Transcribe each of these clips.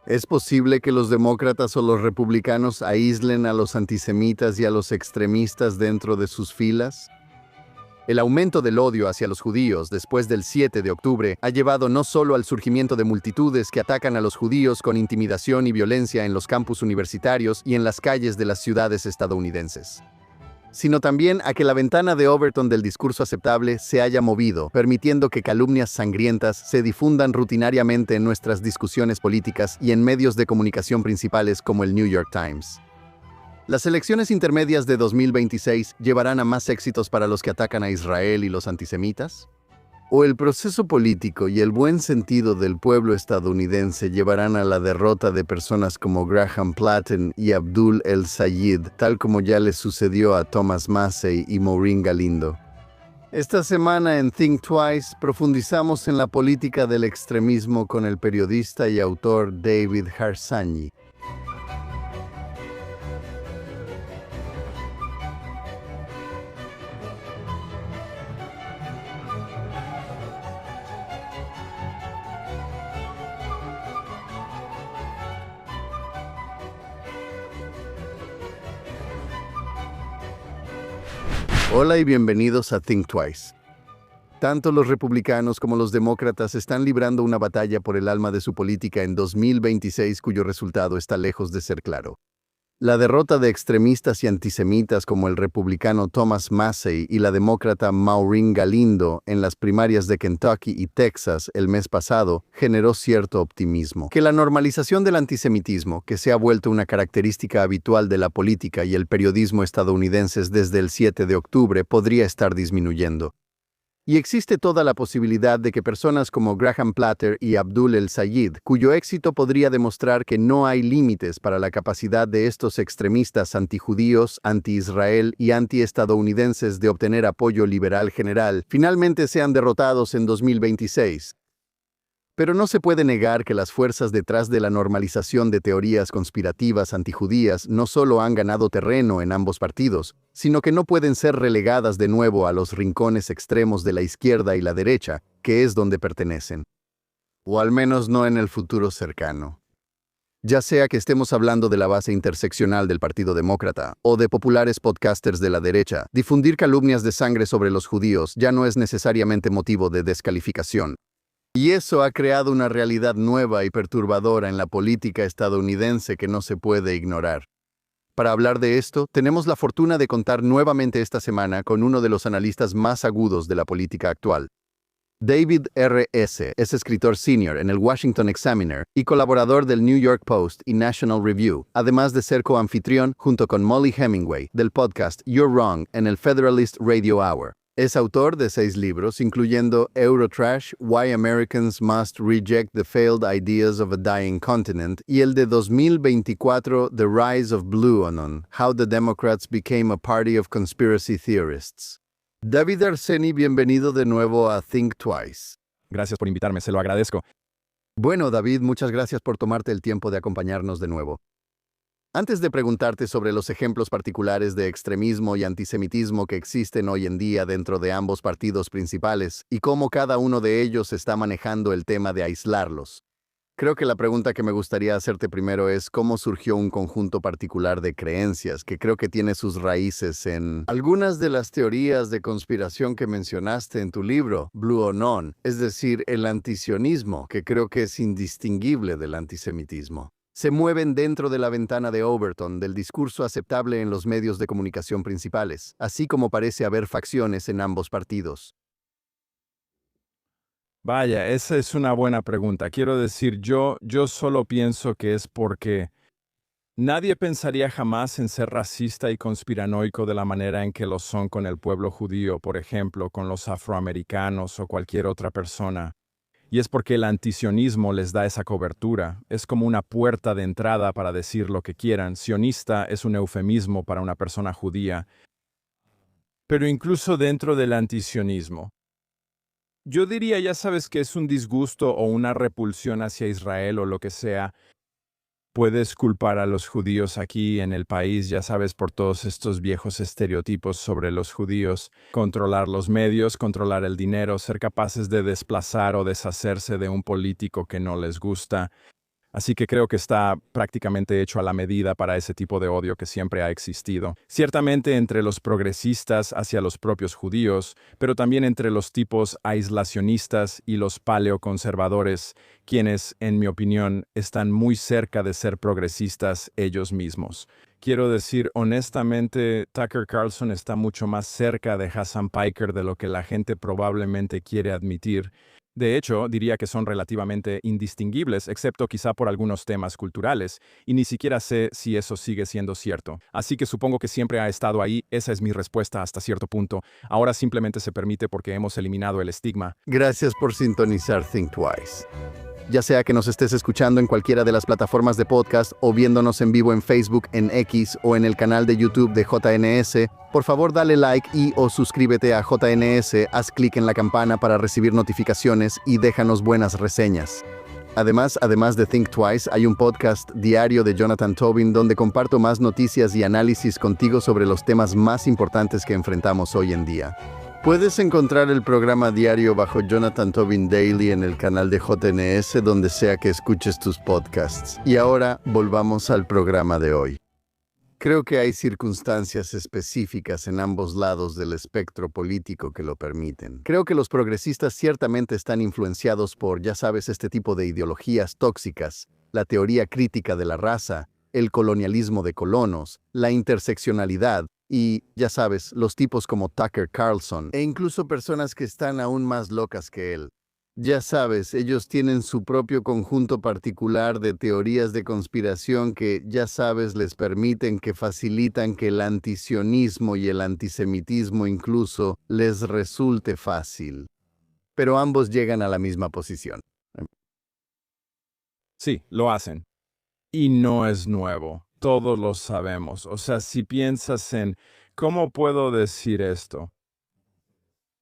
¿Es posible que los demócratas o los republicanos aíslen a los antisemitas y a los extremistas dentro de sus filas? El aumento del odio hacia los judíos después del 7 de octubre ha llevado no solo al surgimiento de multitudes que atacan a los judíos con intimidación y violencia en los campus universitarios y en las calles de las ciudades estadounidenses, sino también a que la ventana de Overton del discurso aceptable se haya movido, permitiendo que calumnias sangrientas se difundan rutinariamente en nuestras discusiones políticas y en medios de comunicación principales como el New York Times. ¿Las elecciones intermedias de 2026 llevarán a más éxitos para los que atacan a Israel y los antisemitas? ¿O el proceso político y el buen sentido del pueblo estadounidense llevarán a la derrota de personas como Graham Platten y Abdul El-Sayed, tal como ya les sucedió a Thomas Massey y Maureen Galindo? Esta semana en Think Twice profundizamos en la política del extremismo con el periodista y autor David Harsanyi. Hola y bienvenidos a Think Twice. Tanto los republicanos como los demócratas están librando una batalla por el alma de su política en 2026 cuyo resultado está lejos de ser claro. La derrota de extremistas y antisemitas como el republicano Thomas Massey y la demócrata Maureen Galindo en las primarias de Kentucky y Texas el mes pasado generó cierto optimismo. Que la normalización del antisemitismo, que se ha vuelto una característica habitual de la política y el periodismo estadounidenses desde el 7 de octubre, podría estar disminuyendo. Y existe toda la posibilidad de que personas como Graham Platter y Abdul El-Sayed, cuyo éxito podría demostrar que no hay límites para la capacidad de estos extremistas antijudíos, anti-Israel y anti-estadounidenses de obtener apoyo liberal general, finalmente sean derrotados en 2026. Pero no se puede negar que las fuerzas detrás de la normalización de teorías conspirativas antijudías no solo han ganado terreno en ambos partidos, sino que no pueden ser relegadas de nuevo a los rincones extremos de la izquierda y la derecha, que es donde pertenecen. O al menos no en el futuro cercano. Ya sea que estemos hablando de la base interseccional del Partido Demócrata o de populares podcasters de la derecha, difundir calumnias de sangre sobre los judíos ya no es necesariamente motivo de descalificación. Y eso ha creado una realidad nueva y perturbadora en la política estadounidense que no se puede ignorar. Para hablar de esto, tenemos la fortuna de contar nuevamente esta semana con uno de los analistas más agudos de la política actual. David R.S. es escritor senior en el Washington Examiner y colaborador del New York Post y National Review, además de ser coanfitrión junto con Molly Hemingway del podcast You're Wrong en el Federalist Radio Hour. Es autor de 6 libros, incluyendo Eurotrash, Why Americans Must Reject the Failed Ideas of a Dying Continent, y el de 2024, The Rise of Blue Anon, How the Democrats Became a Party of Conspiracy Theorists. David Harsanyi, bienvenido de nuevo a Think Twice. Gracias por invitarme, se lo agradezco. Bueno, David, muchas gracias por tomarte el tiempo de acompañarnos de nuevo. Antes de preguntarte sobre los ejemplos particulares de extremismo y antisemitismo que existen hoy en día dentro de ambos partidos principales y cómo cada uno de ellos está manejando el tema de aislarlos, creo que la pregunta que me gustaría hacerte primero es cómo surgió un conjunto particular de creencias que creo que tiene sus raíces en algunas de las teorías de conspiración que mencionaste en tu libro, Blue Anon, es decir, el antisionismo, que creo que es indistinguible del antisemitismo. Se mueven dentro de la ventana de Overton del discurso aceptable en los medios de comunicación principales, así como parece haber facciones en ambos partidos. Vaya, esa es una buena pregunta. Quiero decir, yo solo pienso que es porque nadie pensaría jamás en ser racista y conspiranoico de la manera en que lo son con el pueblo judío, por ejemplo, con los afroamericanos o cualquier otra persona. Y es porque el antisionismo les da esa cobertura. Es como una puerta de entrada para decir lo que quieran. Sionista es un eufemismo para una persona judía. Pero incluso dentro del antisionismo, yo diría, ya sabes, que es un disgusto o una repulsión hacia Israel o lo que sea. Puedes culpar a los judíos aquí en el país, ya sabes, por todos estos viejos estereotipos sobre los judíos. Controlar los medios, controlar el dinero, ser capaces de desplazar o deshacerse de un político que no les gusta. Así que creo que está prácticamente hecho a la medida para ese tipo de odio que siempre ha existido. Ciertamente entre los progresistas hacia los propios judíos, pero también entre los tipos aislacionistas y los paleoconservadores, quienes, en mi opinión, están muy cerca de ser progresistas ellos mismos. Quiero decir, honestamente, Tucker Carlson está mucho más cerca de Hassan Piker de lo que la gente probablemente quiere admitir. De hecho, diría que son relativamente indistinguibles, excepto quizá por algunos temas culturales, y ni siquiera sé si eso sigue siendo cierto. Así que supongo que siempre ha estado ahí, esa es mi respuesta hasta cierto punto. Ahora simplemente se permite porque hemos eliminado el estigma. Gracias por sintonizar Think Twice. Ya sea que nos estés escuchando en cualquiera de las plataformas de podcast o viéndonos en vivo en Facebook, en X o en el canal de YouTube de JNS, por favor dale like y o suscríbete a JNS, haz clic en la campana para recibir notificaciones y déjanos buenas reseñas. Además de Think Twice, hay un podcast diario de Jonathan Tobin donde comparto más noticias y análisis contigo sobre los temas más importantes que enfrentamos hoy en día. Puedes encontrar el programa diario bajo Jonathan Tobin Daily en el canal de JNS donde sea que escuches tus podcasts. Y ahora volvamos al programa de hoy. Creo que hay circunstancias específicas en ambos lados del espectro político que lo permiten. Creo que los progresistas ciertamente están influenciados por, ya sabes, este tipo de ideologías tóxicas, la teoría crítica de la raza, el colonialismo de colonos, la interseccionalidad, y, ya sabes, los tipos como Tucker Carlson, e incluso personas que están aún más locas que él. Ya sabes, ellos tienen su propio conjunto particular de teorías de conspiración que, ya sabes, les permiten que facilitan que el antisionismo y el antisemitismo incluso les resulte fácil. Pero ambos llegan a la misma posición. Sí, lo hacen. Y no es nuevo. Todos lo sabemos. O sea, si piensas en, ¿cómo puedo decir esto?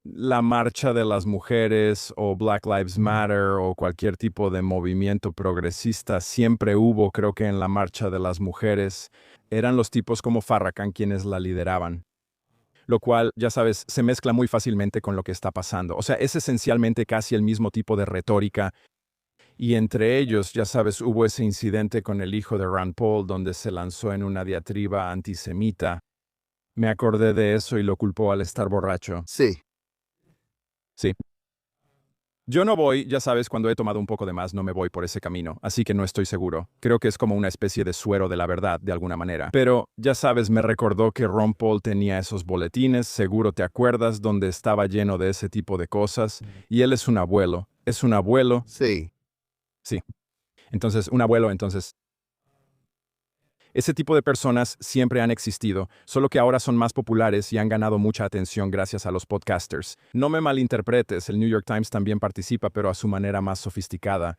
La marcha de las mujeres o Black Lives Matter o cualquier tipo de movimiento progresista siempre hubo, creo que en la marcha de las mujeres, eran los tipos como Farrakhan quienes la lideraban. Lo cual, ya sabes, se mezcla muy fácilmente con lo que está pasando. O sea, es esencialmente casi el mismo tipo de retórica. Y entre ellos, ya sabes, hubo ese incidente con el hijo de Rand Paul donde se lanzó en una diatriba antisemita. Me acordé de eso y lo culpó al estar borracho. Sí. Sí. Yo no voy, ya sabes, cuando he tomado un poco de más no me voy por ese camino, así que no estoy seguro. Creo que es como una especie de suero de la verdad, de alguna manera. Pero, ya sabes, me recordó que Ron Paul tenía esos boletines, seguro te acuerdas, donde estaba lleno de ese tipo de cosas, y él es un abuelo. Es un abuelo. Sí. Sí. Entonces, un abuelo, entonces. Ese tipo de personas siempre han existido, solo que ahora son más populares y han ganado mucha atención gracias a los podcasters. No me malinterpretes, el New York Times también participa, pero a su manera más sofisticada.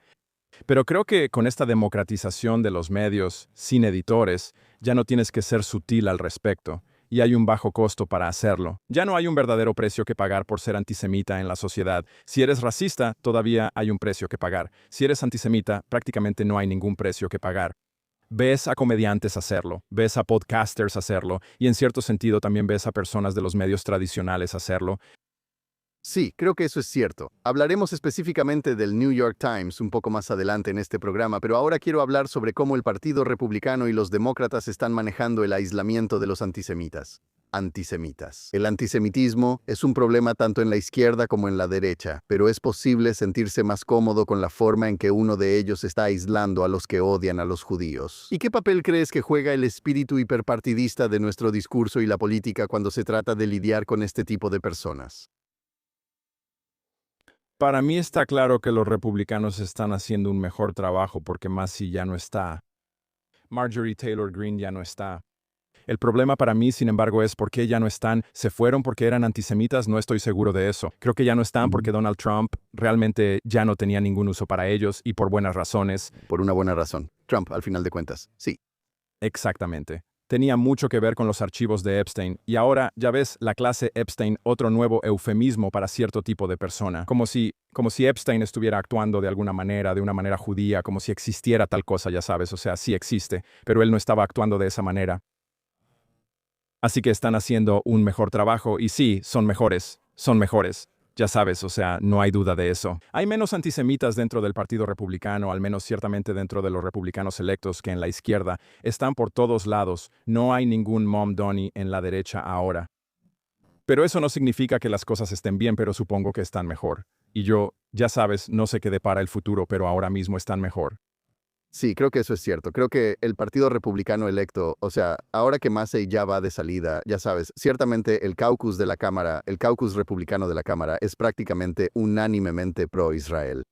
Pero creo que con esta democratización de los medios, sin editores, ya no tienes que ser sutil al respecto, y hay un bajo costo para hacerlo. Ya no hay un verdadero precio que pagar por ser antisemita en la sociedad. Si eres racista, todavía hay un precio que pagar. Si eres antisemita, prácticamente no hay ningún precio que pagar. Ves a comediantes hacerlo, ves a podcasters hacerlo, y en cierto sentido también ves a personas de los medios tradicionales hacerlo. Sí, creo que eso es cierto. Hablaremos específicamente del New York Times un poco más adelante en este programa, pero ahora quiero hablar sobre cómo el Partido Republicano y los demócratas están manejando el aislamiento de los antisemitas. El antisemitismo es un problema tanto en la izquierda como en la derecha, pero es posible sentirse más cómodo con la forma en que uno de ellos está aislando a los que odian a los judíos. ¿Y qué papel crees que juega el espíritu hiperpartidista de nuestro discurso y la política cuando se trata de lidiar con este tipo de personas? Para mí está claro que los republicanos están haciendo un mejor trabajo porque Massey ya no está. Marjorie Taylor Greene ya no está. El problema para mí, sin embargo, es por qué ya no están. ¿Se fueron porque eran antisemitas? No estoy seguro de eso. Creo que ya no están porque Donald Trump realmente ya no tenía ningún uso para ellos y por buenas razones. Por una buena razón. Trump, al final de cuentas. Sí. Exactamente. Tenía mucho que ver con los archivos de Epstein, y ahora, ya ves, la clase Epstein, otro nuevo eufemismo para cierto tipo de persona. Como si Epstein estuviera actuando de alguna manera, de una manera judía, como si existiera tal cosa, ya sabes, o sea, sí existe, pero él no estaba actuando de esa manera. Así que están haciendo un mejor trabajo, y sí, son mejores, Ya sabes, o sea, no hay duda de eso. Hay menos antisemitas dentro del Partido Republicano, al menos ciertamente dentro de los republicanos electos que en la izquierda. Están por todos lados. No hay ningún Mom Donny en la derecha ahora. Pero eso no significa que las cosas estén bien, pero supongo que están mejor. Y yo, ya sabes, no sé qué depara el futuro, pero ahora mismo están mejor. Sí, creo que eso es cierto. Creo que el Partido Republicano electo, o sea, ahora que Massey ya va de salida, ya sabes, ciertamente el caucus de la Cámara, el caucus republicano de la Cámara, es prácticamente unánimemente pro-Israel.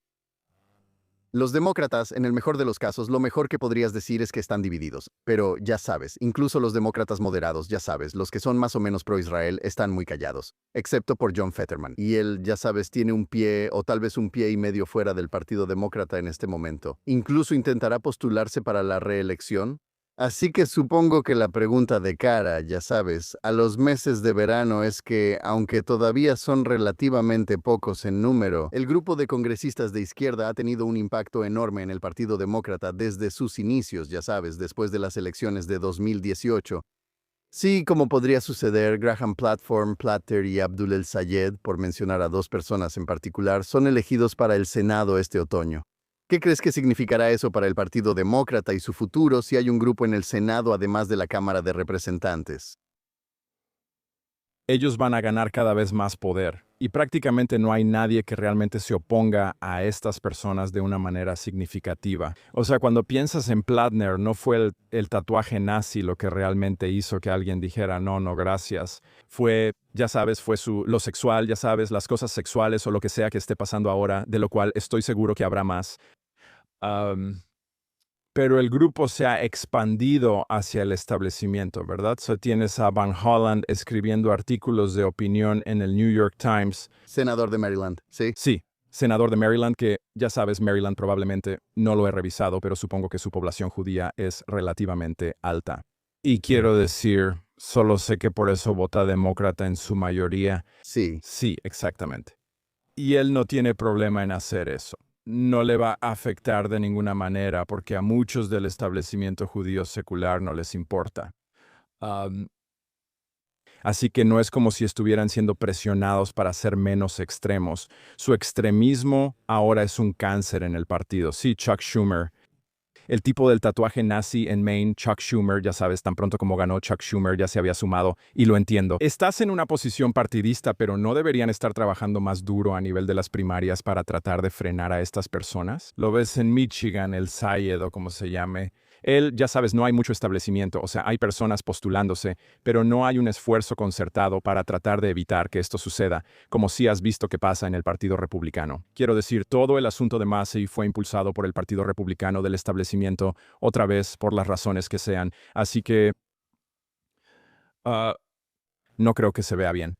Los demócratas, en el mejor de los casos, lo mejor que podrías decir es que están divididos. Pero ya sabes, incluso los demócratas moderados, ya sabes, los que son más o menos pro-Israel, están muy callados. Excepto por John Fetterman. Y él, ya sabes, tiene un pie o tal vez un pie y medio fuera del Partido Demócrata en este momento. Incluso intentará postularse para la reelección. Así que supongo que la pregunta de cara, ya sabes, a los meses de verano es que, aunque todavía son relativamente pocos en número, el grupo de congresistas de izquierda ha tenido un impacto enorme en el Partido Demócrata desde sus inicios, ya sabes, después de las elecciones de 2018. Sí, como podría suceder, Graham Platform, Platter y Abdul El Sayed, por mencionar a dos personas en particular, son elegidos para el Senado este otoño. ¿Qué crees que significará eso para el Partido Demócrata y su futuro si hay un grupo en el Senado además de la Cámara de Representantes? Ellos van a ganar cada vez más poder y prácticamente no hay nadie que realmente se oponga a estas personas de una manera significativa. O sea, cuando piensas en Platner, no fue el tatuaje nazi lo que realmente hizo que alguien dijera no, no, gracias. Fue, ya sabes, fue lo sexual, ya sabes, las cosas sexuales o lo que sea que esté pasando ahora, de lo cual estoy seguro que habrá más. Pero el grupo se ha expandido hacia el establecimiento, ¿verdad? Tienes a Van Holland escribiendo artículos de opinión en el New York Times. Senador de Maryland, ¿sí? Sí, senador de Maryland, que ya sabes, Maryland probablemente no lo he revisado, pero supongo que su población judía es relativamente alta. Y quiero decir, solo sé que por eso vota demócrata en su mayoría. Sí. Sí, exactamente. Y él no tiene problema en hacer eso. No le va a afectar de ninguna manera porque a muchos del establecimiento judío secular no les importa. Am, Así que no es como si estuvieran siendo presionados para ser menos extremos. Su extremismo ahora es un cáncer en el partido. Sí, Chuck Schumer. El tipo del tatuaje nazi en Maine, Chuck Schumer, ya sabes, tan pronto como ganó Chuck Schumer ya se había sumado, y lo entiendo. Estás en una posición partidista, pero ¿no deberían estar trabajando más duro a nivel de las primarias para tratar de frenar a estas personas? Lo ves en Michigan, el Sayed o como se llame. Él, ya sabes, no hay mucho establecimiento, o sea, hay personas postulándose, pero no hay un esfuerzo concertado para tratar de evitar que esto suceda, como sí has visto que pasa en el Partido Republicano. Quiero decir, todo el asunto de Massey fue impulsado por el Partido Republicano del establecimiento, otra vez por las razones que sean, así que ah, no creo que se vea bien.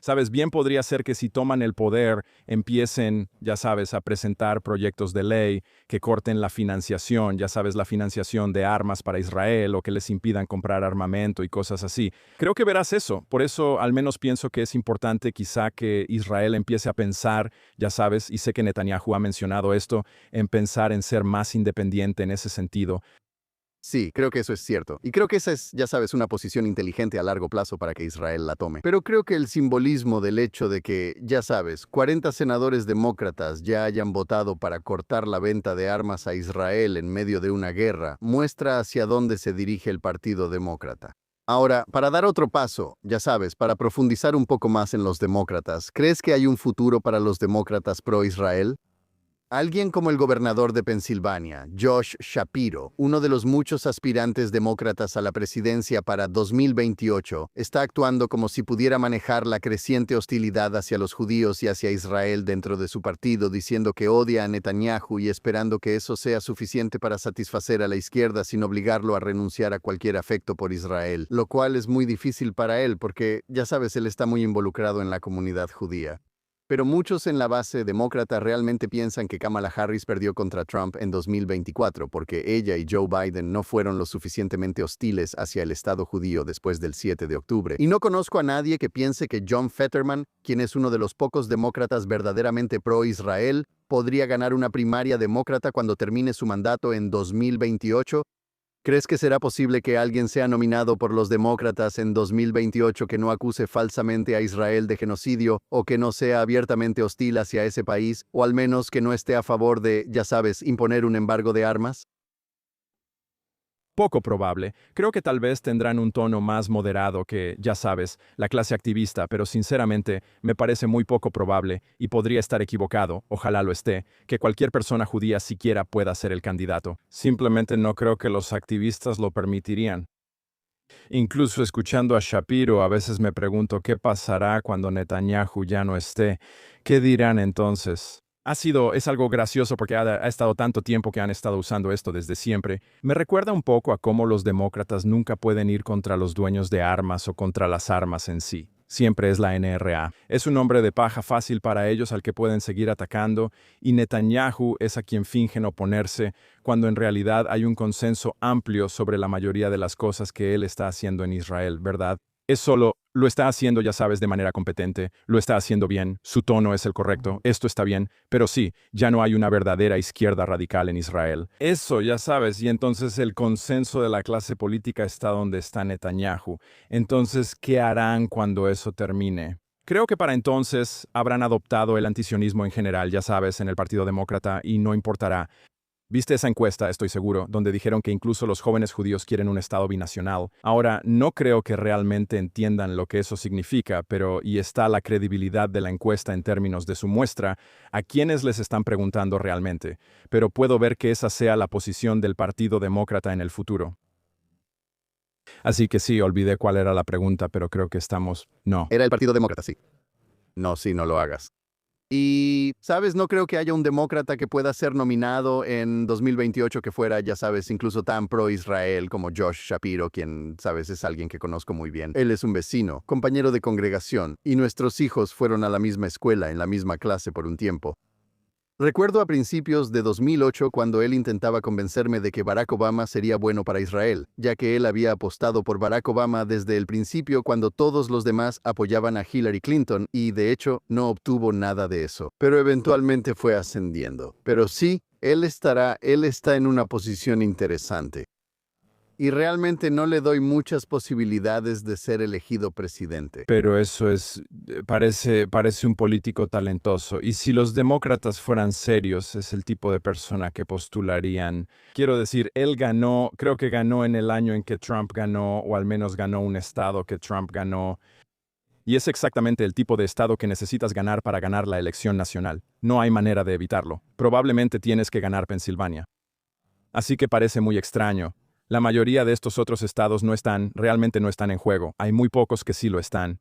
Sabes, bien podría ser que si toman el poder, empiecen, ya sabes, a presentar proyectos de ley que corten la financiación, ya sabes, la financiación de armas para Israel o que les impidan comprar armamento y cosas así. Creo que verás eso. Por eso, al menos pienso que es importante quizá que Israel empiece a pensar, ya sabes, y sé que Netanyahu ha mencionado esto, en pensar en ser más independiente en ese sentido. Sí, creo que eso es cierto. Y creo que esa es, ya sabes, una posición inteligente a largo plazo para que Israel la tome. Pero creo que el simbolismo del hecho de que, ya sabes, 40 senadores demócratas ya hayan votado para cortar la venta de armas a Israel en medio de una guerra, muestra hacia dónde se dirige el Partido Demócrata. Ahora, para dar otro paso, ya sabes, para profundizar un poco más en los demócratas, ¿crees que hay un futuro para los demócratas pro-Israel? Alguien como el gobernador de Pensilvania, Josh Shapiro, uno de los muchos aspirantes demócratas a la presidencia para 2028, está actuando como si pudiera manejar la creciente hostilidad hacia los judíos y hacia Israel dentro de su partido, diciendo que odia a Netanyahu y esperando que eso sea suficiente para satisfacer a la izquierda sin obligarlo a renunciar a cualquier afecto por Israel, lo cual es muy difícil para él porque, ya sabes, él está muy involucrado en la comunidad judía. Pero muchos en la base demócrata realmente piensan que Kamala Harris perdió contra Trump en 2024 porque ella y Joe Biden no fueron lo suficientemente hostiles hacia el Estado judío después del 7 de octubre. Y no conozco a nadie que piense que John Fetterman, quien es uno de los pocos demócratas verdaderamente pro-Israel, podría ganar una primaria demócrata cuando termine su mandato en 2028. ¿Crees que será posible que alguien sea nominado por los demócratas en 2028 que no acuse falsamente a Israel de genocidio o que no sea abiertamente hostil hacia ese país, o al menos que no esté a favor de, ya sabes, imponer un embargo de armas? Poco probable. Creo que tal vez tendrán un tono más moderado que, ya sabes, la clase activista, pero sinceramente me parece muy poco probable, y podría estar equivocado, ojalá lo esté, que cualquier persona judía siquiera pueda ser el candidato. Simplemente no creo que los activistas lo permitirían. Incluso escuchando a Shapiro, a veces me pregunto qué pasará cuando Netanyahu ya no esté. ¿Qué dirán entonces? Es algo gracioso porque ha estado tanto tiempo que han estado usando esto desde siempre. Me recuerda un poco a cómo los demócratas nunca pueden ir contra los dueños de armas o contra las armas en sí. Siempre es la NRA. Es un hombre de paja fácil para ellos al que pueden seguir atacando, y Netanyahu es a quien fingen oponerse, cuando en realidad hay un consenso amplio sobre la mayoría de las cosas que él está haciendo en Israel, ¿verdad? Es solo, lo está haciendo, ya sabes, de manera competente, lo está haciendo bien, su tono es el correcto, esto está bien, pero sí, ya no hay una verdadera izquierda radical en Israel. Eso, ya sabes, y entonces el consenso de la clase política está donde está Netanyahu. Entonces, ¿qué harán cuando eso termine? Creo que para entonces habrán adoptado el antisionismo en general, ya sabes, en el Partido Demócrata, y no importará. Viste esa encuesta, estoy seguro, donde dijeron que incluso los jóvenes judíos quieren un Estado binacional. Ahora, no creo que realmente entiendan lo que eso significa, pero y está la credibilidad de la encuesta en términos de su muestra, a quienes les están preguntando realmente. Pero puedo ver que esa sea la posición del Partido Demócrata en el futuro. Así que sí, olvidé cuál era la pregunta, pero creo que estamos... No. Era el Partido Demócrata, sí. No, sí, no lo hagas. Y, ¿sabes? No creo que haya un demócrata que pueda ser nominado en 2028 que fuera, ya sabes, incluso tan pro-Israel como Josh Shapiro, quien, sabes, es alguien que conozco muy bien. Él es un vecino, compañero de congregación, y nuestros hijos fueron a la misma escuela, en la misma clase por un tiempo. Recuerdo a principios de 2008 cuando él intentaba convencerme de que Barack Obama sería bueno para Israel, ya que él había apostado por Barack Obama desde el principio cuando todos los demás apoyaban a Hillary Clinton y, de hecho, no obtuvo nada de eso. Pero eventualmente fue ascendiendo. Pero sí, él está en una posición interesante. Y realmente no le doy muchas posibilidades de ser elegido presidente. Pero eso parece un político talentoso. Y si los demócratas fueran serios, es el tipo de persona que postularían. Quiero decir, él ganó, creo que ganó en el año en que Trump ganó, o al menos ganó un estado que Trump ganó. Y es exactamente el tipo de estado que necesitas ganar para ganar la elección nacional. No hay manera de evitarlo. Probablemente tienes que ganar Pensilvania. Así que parece muy extraño. La mayoría de estos otros estados realmente no están en juego. Hay muy pocos que sí lo están.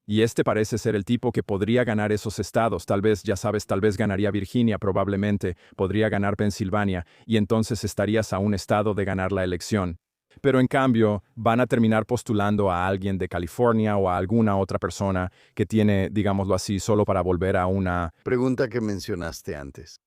Y este parece ser el tipo que podría ganar esos estados. Tal vez, ya sabes, tal vez ganaría Virginia, probablemente, podría ganar Pensilvania, y entonces estarías a un estado de ganar la elección. Pero en cambio, van a terminar postulando a alguien de California o a alguna otra persona que tiene, digámoslo así, solo para volver a una... Pregunta que mencionaste antes.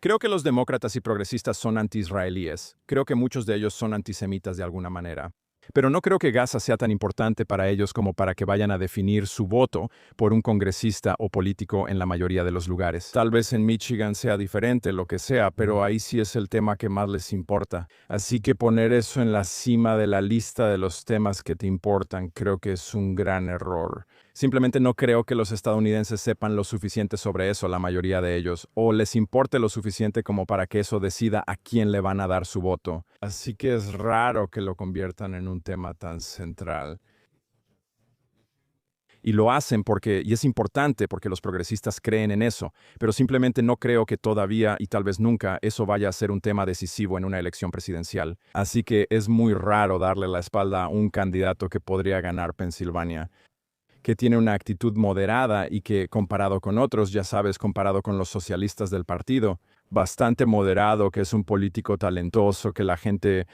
Creo que los demócratas y progresistas son anti-israelíes. Creo que muchos de ellos son antisemitas de alguna manera. Pero no creo que Gaza sea tan importante para ellos como para que vayan a definir su voto por un congresista o político en la mayoría de los lugares. Tal vez en Michigan sea diferente, lo que sea, pero ahí sí es el tema que más les importa. Así que poner eso en la cima de la lista de los temas que te importan creo que es un gran error. Simplemente no creo que los estadounidenses sepan lo suficiente sobre eso, la mayoría de ellos, o les importe lo suficiente como para que eso decida a quién le van a dar su voto. Así que es raro que lo conviertan en un tema tan central. Y lo hacen y es importante porque los progresistas creen en eso, pero simplemente no creo que todavía y tal vez nunca eso vaya a ser un tema decisivo en una elección presidencial. Así que es muy raro darle la espalda a un candidato que podría ganar Pensilvania, que tiene una actitud moderada y que, comparado con otros, ya sabes, comparado con los socialistas del partido, bastante moderado, que es un político talentoso, que la gente,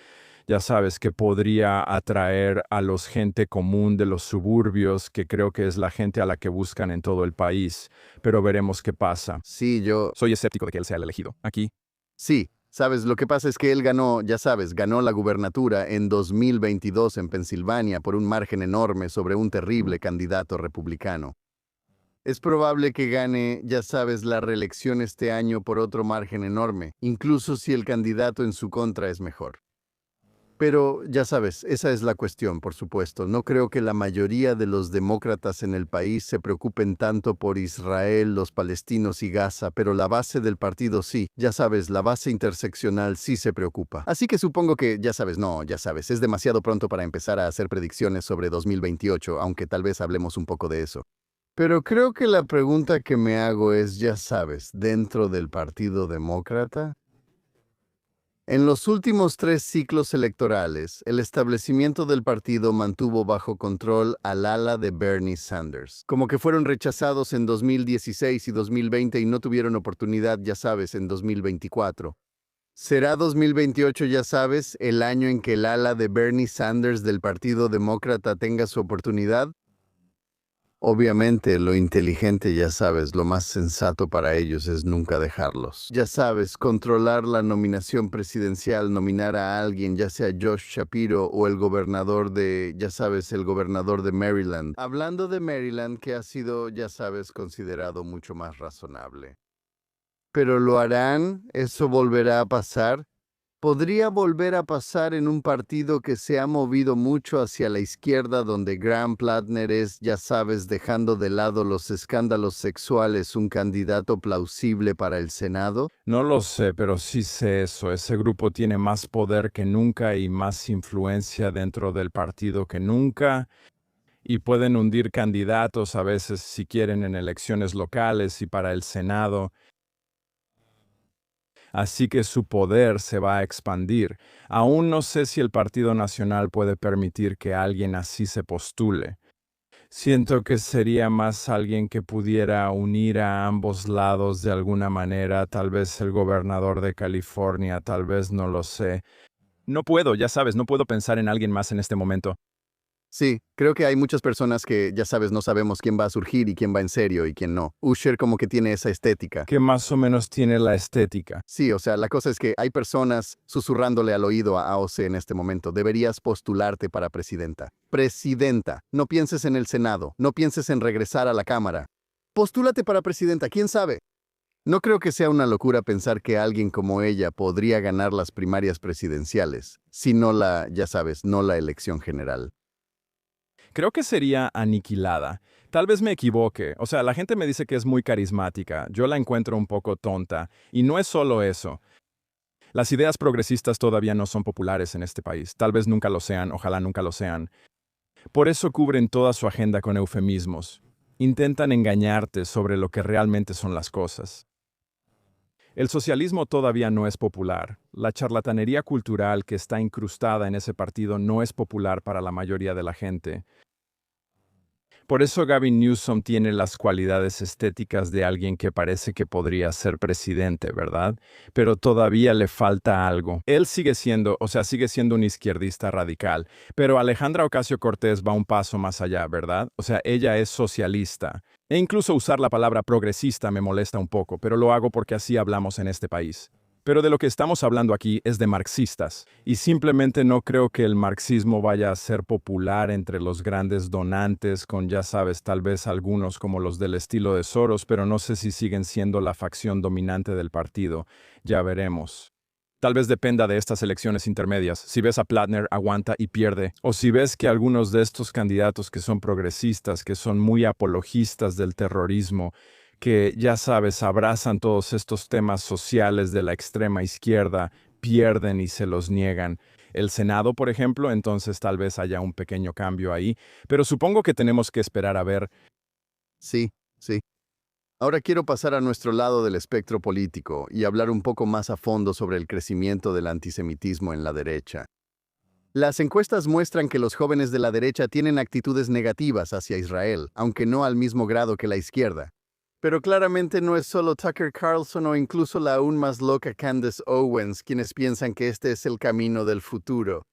ya sabes, que podría atraer a los gente común de los suburbios, que creo que es la gente a la que buscan en todo el país. Pero veremos qué pasa. Sí, Soy escéptico de que él sea el elegido. Aquí. Sí, sabes, lo que pasa es que él ganó, ya sabes, ganó la gubernatura en 2022 en Pensilvania por un margen enorme sobre un terrible candidato republicano. Es probable que gane, ya sabes, la reelección este año por otro margen enorme, incluso si el candidato en su contra es mejor. Pero ya sabes, esa es la cuestión, por supuesto. No creo que la mayoría de los demócratas en el país se preocupen tanto por Israel, los palestinos y Gaza, pero la base del partido sí. Ya sabes, la base interseccional sí se preocupa. Así que supongo que, ya sabes, no, ya sabes, es demasiado pronto para empezar a hacer predicciones sobre 2028, aunque tal vez hablemos un poco de eso. Pero creo que la pregunta que me hago es, ya sabes, dentro del Partido Demócrata, en los últimos 3 ciclos electorales, el establecimiento del partido mantuvo bajo control al ala de Bernie Sanders. Como que fueron rechazados en 2016 y 2020 y no tuvieron oportunidad, ya sabes, en 2024. ¿Será 2028, ya sabes, el año en que el ala de Bernie Sanders del Partido Demócrata tenga su oportunidad? Obviamente, lo inteligente, ya sabes, lo más sensato para ellos es nunca dejarlos. Ya sabes, controlar la nominación presidencial, nominar a alguien, ya sea Josh Shapiro o el gobernador de, ya sabes, el gobernador de Maryland. Hablando de Maryland, que ha sido, ya sabes, considerado mucho más razonable. ¿Pero lo harán? ¿Eso volverá a pasar? Podría volver a pasar en un partido que se ha movido mucho hacia la izquierda, donde Graham Plattner es, ya sabes, dejando de lado los escándalos sexuales, un candidato plausible para el Senado. No lo sé, pero sí sé eso. Ese grupo tiene más poder que nunca y más influencia dentro del partido que nunca. Y pueden hundir candidatos a veces si quieren en elecciones locales y para el Senado. Así que su poder se va a expandir. Aún no sé si el Partido Nacional puede permitir que alguien así se postule. Siento que sería más alguien que pudiera unir a ambos lados de alguna manera, tal vez el gobernador de California, tal vez no lo sé. No puedo, ya sabes, no puedo pensar en alguien más en este momento. Sí, creo que hay muchas personas que, ya sabes, no sabemos quién va a surgir y quién va en serio y quién no. Usher como que tiene esa estética. Que más o menos tiene la estética. Sí, o sea, la cosa es que hay personas susurrándole al oído a AOC en este momento. Deberías postularte para presidenta. Presidenta. No pienses en el Senado. No pienses en regresar a la Cámara. Postúlate para presidenta. ¿Quién sabe? No creo que sea una locura pensar que alguien como ella podría ganar las primarias presidenciales, si no la, ya sabes, no la elección general. Creo que sería aniquilada. Tal vez me equivoque. O sea, la gente me dice que es muy carismática. Yo la encuentro un poco tonta. Y no es solo eso. Las ideas progresistas todavía no son populares en este país. Tal vez nunca lo sean, ojalá nunca lo sean. Por eso cubren toda su agenda con eufemismos. Intentan engañarte sobre lo que realmente son las cosas. El socialismo todavía no es popular. La charlatanería cultural que está incrustada en ese partido no es popular para la mayoría de la gente. Por eso Gavin Newsom tiene las cualidades estéticas de alguien que parece que podría ser presidente, ¿verdad? Pero todavía le falta algo. Él sigue siendo, sigue siendo un izquierdista radical, pero Alejandra Ocasio-Cortez va un paso más allá, ¿verdad? O sea, ella es socialista. E incluso usar la palabra progresista me molesta un poco, pero lo hago porque así hablamos en este país. Pero de lo que estamos hablando aquí es de marxistas, y simplemente no creo que el marxismo vaya a ser popular entre los grandes donantes, con ya sabes, tal vez algunos como los del estilo de Soros, pero no sé si siguen siendo la facción dominante del partido. Ya veremos. Tal vez dependa de estas elecciones intermedias. Si ves a Plattner, aguanta y pierde. O si ves que algunos de estos candidatos que son progresistas, que son muy apologistas del terrorismo, que, ya sabes, abrazan todos estos temas sociales de la extrema izquierda, pierden y se los niegan. El Senado, por ejemplo, entonces tal vez haya un pequeño cambio ahí, pero supongo que tenemos que esperar a ver. Sí, sí. Ahora quiero pasar a nuestro lado del espectro político y hablar un poco más a fondo sobre el crecimiento del antisemitismo en la derecha. Las encuestas muestran que los jóvenes de la derecha tienen actitudes negativas hacia Israel, aunque no al mismo grado que la izquierda. Pero claramente no es solo Tucker Carlson o incluso la aún más loca Candace Owens quienes piensan que este es el camino del futuro.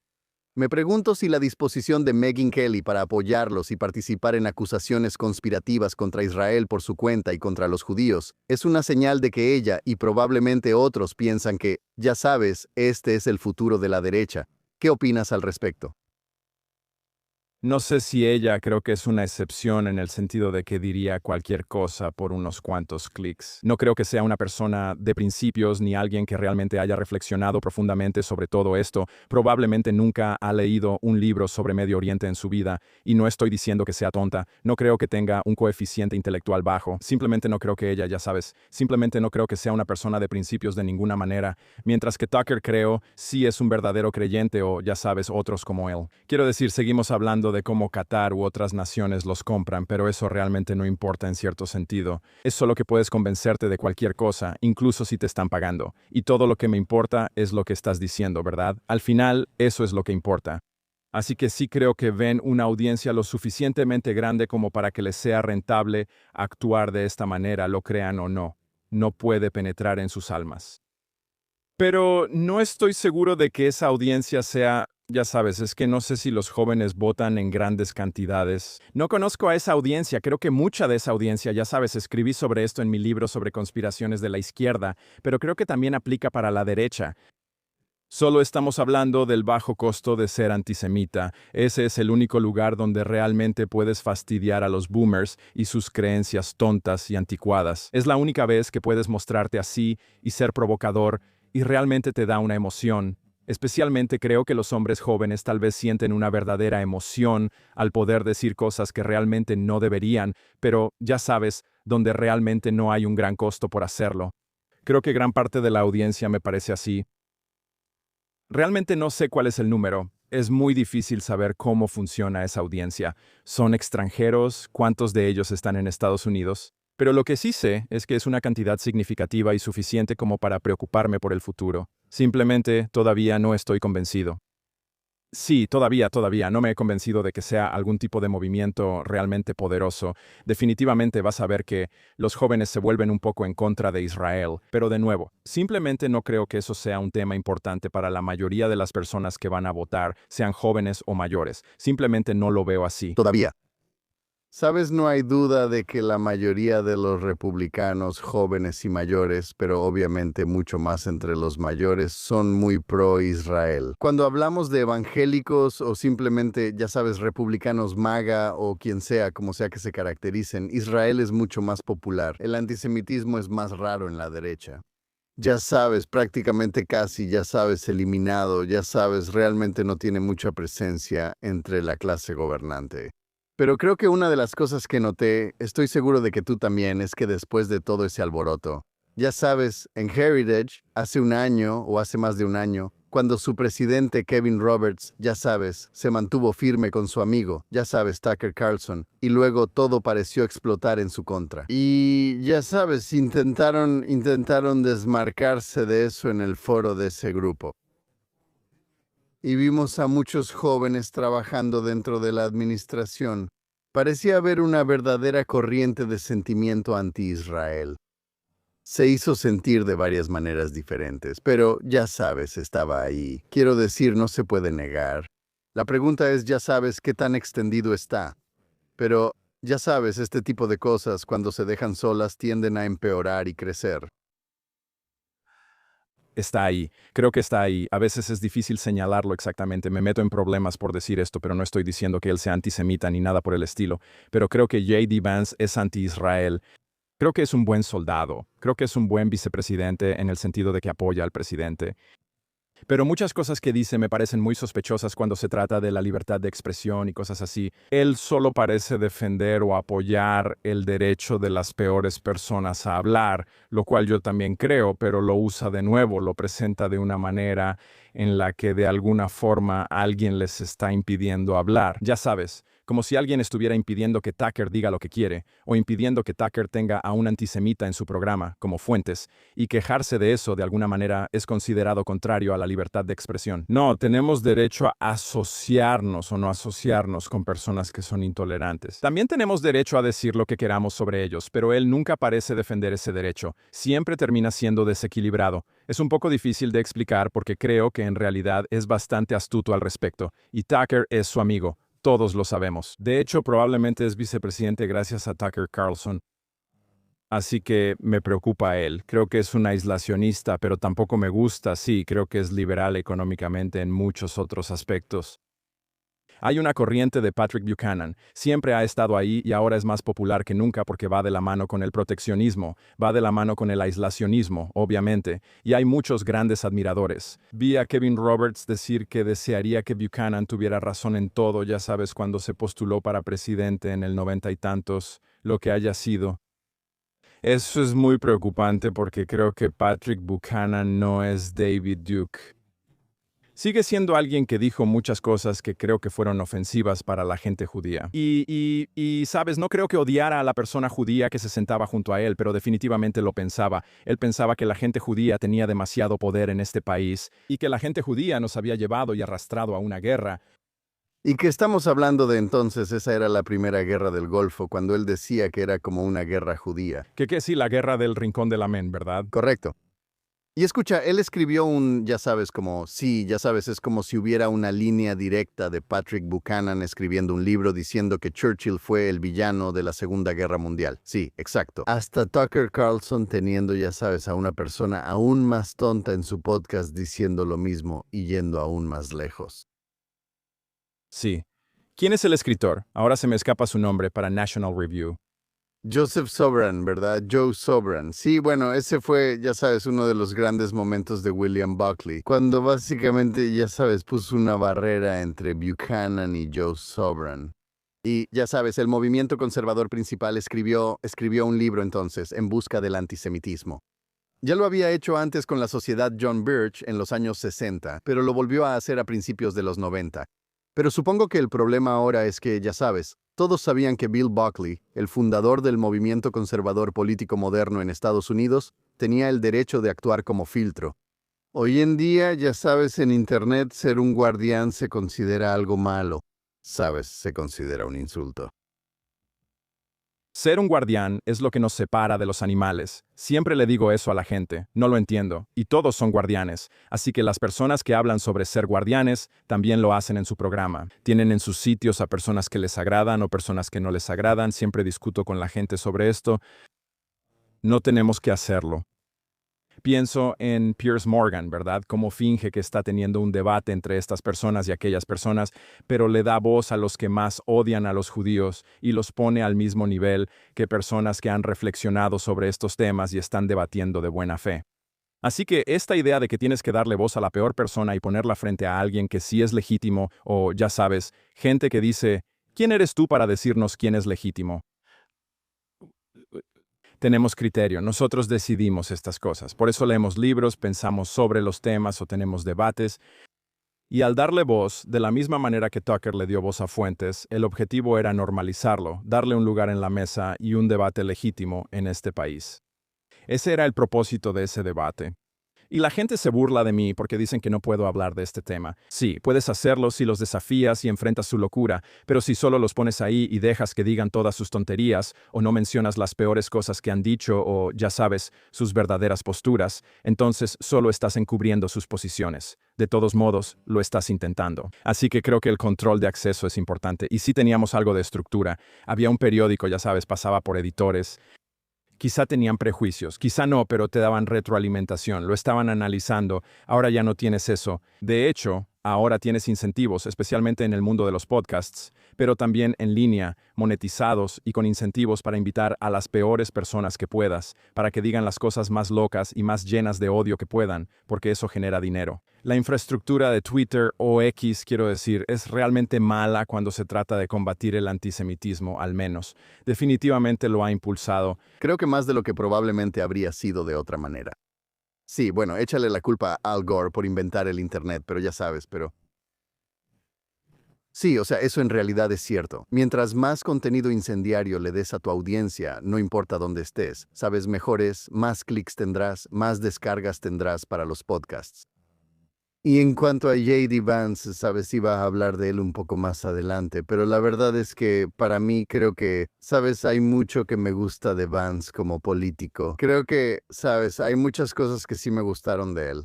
Me pregunto si la disposición de Megyn Kelly para apoyarlos y participar en acusaciones conspirativas contra Israel por su cuenta y contra los judíos es una señal de que ella y probablemente otros piensan que, ya sabes, este es el futuro de la derecha. ¿Qué opinas al respecto? No sé si ella, creo que es una excepción en el sentido de que diría cualquier cosa por unos cuantos clics. No creo que sea una persona de principios ni alguien que realmente haya reflexionado profundamente sobre todo esto. Probablemente nunca ha leído un libro sobre Medio Oriente en su vida, y no estoy diciendo que sea tonta. No creo que tenga un coeficiente intelectual bajo. Simplemente no creo que ella, ya sabes, simplemente no creo que sea una persona de principios de ninguna manera. Mientras que Tucker, creo, sí es un verdadero creyente o, ya sabes, otros como él. Quiero decir, seguimos hablando de cómo Qatar u otras naciones los compran, pero eso realmente no importa en cierto sentido. Es solo que puedes convencerte de cualquier cosa, incluso si te están pagando. Y todo lo que me importa es lo que estás diciendo, ¿verdad? Al final, eso es lo que importa. Así que sí creo que ven una audiencia lo suficientemente grande como para que les sea rentable actuar de esta manera, lo crean o no. No puede penetrar en sus almas. Pero no estoy seguro de que esa audiencia sea, ya sabes, es que no sé si los jóvenes votan en grandes cantidades. No conozco a esa audiencia, creo que mucha de esa audiencia, ya sabes, escribí sobre esto en mi libro sobre conspiraciones de la izquierda, pero creo que también aplica para la derecha. Solo estamos hablando del bajo costo de ser antisemita. Ese es el único lugar donde realmente puedes fastidiar a los boomers y sus creencias tontas y anticuadas. Es la única vez que puedes mostrarte así y ser provocador, y realmente te da una emoción. Especialmente creo que los hombres jóvenes tal vez sienten una verdadera emoción al poder decir cosas que realmente no deberían, pero, ya sabes, donde realmente no hay un gran costo por hacerlo. Creo que gran parte de la audiencia me parece así. Realmente no sé cuál es el número. Es muy difícil saber cómo funciona esa audiencia. ¿Son extranjeros? ¿Cuántos de ellos están en Estados Unidos? Pero lo que sí sé es que es una cantidad significativa y suficiente como para preocuparme por el futuro. Simplemente todavía no estoy convencido. Sí, todavía no me he convencido de que sea algún tipo de movimiento realmente poderoso. Definitivamente vas a ver que los jóvenes se vuelven un poco en contra de Israel, pero de nuevo, simplemente no creo que eso sea un tema importante para la mayoría de las personas que van a votar, sean jóvenes o mayores. Simplemente no lo veo así. Todavía. Sabes, no hay duda de que la mayoría de los republicanos jóvenes y mayores, pero obviamente mucho más entre los mayores, son muy pro-Israel. Cuando hablamos de evangélicos o simplemente, ya sabes, republicanos MAGA o quien sea, como sea que se caractericen, Israel es mucho más popular. El antisemitismo es más raro en la derecha. Ya sabes, prácticamente casi, ya sabes, eliminado, ya sabes, realmente no tiene mucha presencia entre la clase gobernante. Pero creo que una de las cosas que noté, estoy seguro de que tú también, es que después de todo ese alboroto, ya sabes, en Heritage, hace un año o hace más de un año, cuando su presidente Kevin Roberts, ya sabes, se mantuvo firme con su amigo, ya sabes, Tucker Carlson, y luego todo pareció explotar en su contra. Y ya sabes, intentaron desmarcarse de eso en el foro de ese grupo. Y vimos a muchos jóvenes trabajando dentro de la administración. Parecía haber una verdadera corriente de sentimiento anti-Israel. Se hizo sentir de varias maneras diferentes, pero ya sabes, estaba ahí. Quiero decir, no se puede negar. La pregunta es, ya sabes, qué tan extendido está. Pero, ya sabes, este tipo de cosas, cuando se dejan solas, tienden a empeorar y crecer. Está ahí, creo que está ahí. A veces es difícil señalarlo exactamente. Me meto en problemas por decir esto, pero no estoy diciendo que él sea antisemita ni nada por el estilo. Pero creo que J.D. Vance es anti-Israel. Creo que es un buen soldado. Creo que es un buen vicepresidente en el sentido de que apoya al presidente. Pero muchas cosas que dice me parecen muy sospechosas cuando se trata de la libertad de expresión y cosas así. Él solo parece defender o apoyar el derecho de las peores personas a hablar, lo cual yo también creo, pero lo usa de nuevo, lo presenta de una manera en la que de alguna forma alguien les está impidiendo hablar. Ya sabes, como si alguien estuviera impidiendo que Tucker diga lo que quiere, o impidiendo que Tucker tenga a un antisemita en su programa, como fuentes, y quejarse de eso de alguna manera es considerado contrario a la libertad de expresión. No, tenemos derecho a asociarnos o no asociarnos con personas que son intolerantes. También tenemos derecho a decir lo que queramos sobre ellos, pero él nunca parece defender ese derecho. Siempre termina siendo desequilibrado. Es un poco difícil de explicar porque creo que en realidad es bastante astuto al respecto, y Tucker es su amigo. Todos lo sabemos. De hecho, probablemente es vicepresidente gracias a Tucker Carlson. Así que me preocupa a él. Creo que es un aislacionista, pero tampoco me gusta. Sí, creo que es liberal económicamente en muchos otros aspectos. Hay una corriente de Patrick Buchanan. Siempre ha estado ahí y ahora es más popular que nunca porque va de la mano con el proteccionismo, va de la mano con el aislacionismo, obviamente, y hay muchos grandes admiradores. Vi a Kevin Roberts decir que desearía que Buchanan tuviera razón en todo, ya sabes, cuando se postuló para presidente en el 90 y tantos, lo que haya sido. Eso es muy preocupante porque creo que Patrick Buchanan no es David Duke. Sigue siendo alguien que dijo muchas cosas que creo que fueron ofensivas para la gente judía. Sabes, no creo que odiara a la persona judía que se sentaba junto a él, pero definitivamente lo pensaba. Él pensaba que la gente judía tenía demasiado poder en este país y que la gente judía nos había llevado y arrastrado a una guerra. ¿Y qué estamos hablando de entonces? Esa era la primera guerra del Golfo, cuando él decía que era como una guerra judía. Que sí, la guerra del Rincón del Amén, ¿verdad? Correcto. Y escucha, él escribió ya sabes, ya sabes, es como si hubiera una línea directa de Patrick Buchanan escribiendo un libro diciendo que Churchill fue el villano de la Segunda Guerra Mundial. Sí, exacto. Hasta Tucker Carlson teniendo, ya sabes, a una persona aún más tonta en su podcast diciendo lo mismo y yendo aún más lejos. Sí. ¿Quién es el escritor? Ahora se me escapa su nombre para National Review. Joseph Sobran, ¿verdad? Joe Sobran. Sí, bueno, ese fue, ya sabes, uno de los grandes momentos de William Buckley, cuando básicamente, ya sabes, puso una barrera entre Buchanan y Joe Sobran. Y, ya sabes, el movimiento conservador principal escribió un libro entonces, En busca del antisemitismo. Ya lo había hecho antes con la Sociedad John Birch en los años 60, pero lo volvió a hacer a principios de los 90. Pero supongo que el problema ahora es que, ya sabes, todos sabían que Bill Buckley, el fundador del movimiento conservador político moderno en Estados Unidos, tenía el derecho de actuar como filtro. Hoy en día, ya sabes, en Internet ser un guardián se considera algo malo. Sabes, se considera un insulto. Ser un guardián es lo que nos separa de los animales. Siempre le digo eso a la gente, no lo entiendo, y todos son guardianes, así que las personas que hablan sobre ser guardianes también lo hacen en su programa. Tienen en sus sitios a personas que les agradan o personas que no les agradan, siempre discuto con la gente sobre esto. No tenemos que hacerlo. Pienso en Piers Morgan, ¿verdad? Cómo finge que está teniendo un debate entre estas personas y aquellas personas, pero le da voz a los que más odian a los judíos y los pone al mismo nivel que personas que han reflexionado sobre estos temas y están debatiendo de buena fe. Así que esta idea de que tienes que darle voz a la peor persona y ponerla frente a alguien que sí es legítimo, o ya sabes, gente que dice, ¿quién eres tú para decirnos quién es legítimo? Tenemos criterio, nosotros decidimos estas cosas. Por eso leemos libros, pensamos sobre los temas o tenemos debates. Y al darle voz, de la misma manera que Tucker le dio voz a Fuentes, el objetivo era normalizarlo, darle un lugar en la mesa y un debate legítimo en este país. Ese era el propósito de ese debate. Y la gente se burla de mí porque dicen que no puedo hablar de este tema. Sí, puedes hacerlo si los desafías y enfrentas su locura, pero si solo los pones ahí y dejas que digan todas sus tonterías, o no mencionas las peores cosas que han dicho o, ya sabes, sus verdaderas posturas, entonces solo estás encubriendo sus posiciones. De todos modos, lo estás intentando. Así que creo que el control de acceso es importante. Y sí teníamos algo de estructura. Había un periódico, ya sabes, pasaba por editores. Quizá tenían prejuicios, quizá no, pero te daban retroalimentación, lo estaban analizando. Ahora ya no tienes eso. De hecho, ahora tienes incentivos, especialmente en el mundo de los podcasts, pero también en línea, monetizados y con incentivos para invitar a las peores personas que puedas, para que digan las cosas más locas y más llenas de odio que puedan, porque eso genera dinero. La infraestructura de Twitter o X, quiero decir, es realmente mala cuando se trata de combatir el antisemitismo, al menos. Definitivamente lo ha impulsado. Creo que más de lo que probablemente habría sido de otra manera. Sí, bueno, échale la culpa a Al Gore por inventar el Internet, pero ya sabes, pero... Sí, o sea, eso en realidad es cierto. Mientras más contenido incendiario le des a tu audiencia, no importa dónde estés, sabes, mejores, más clics tendrás, más descargas tendrás para los podcasts. Y en cuanto a J.D. Vance, sabes, iba a hablar de él un poco más adelante, pero la verdad es que para mí creo que, sabes, hay mucho que me gusta de Vance como político. Creo que, sabes, hay muchas cosas que sí me gustaron de él.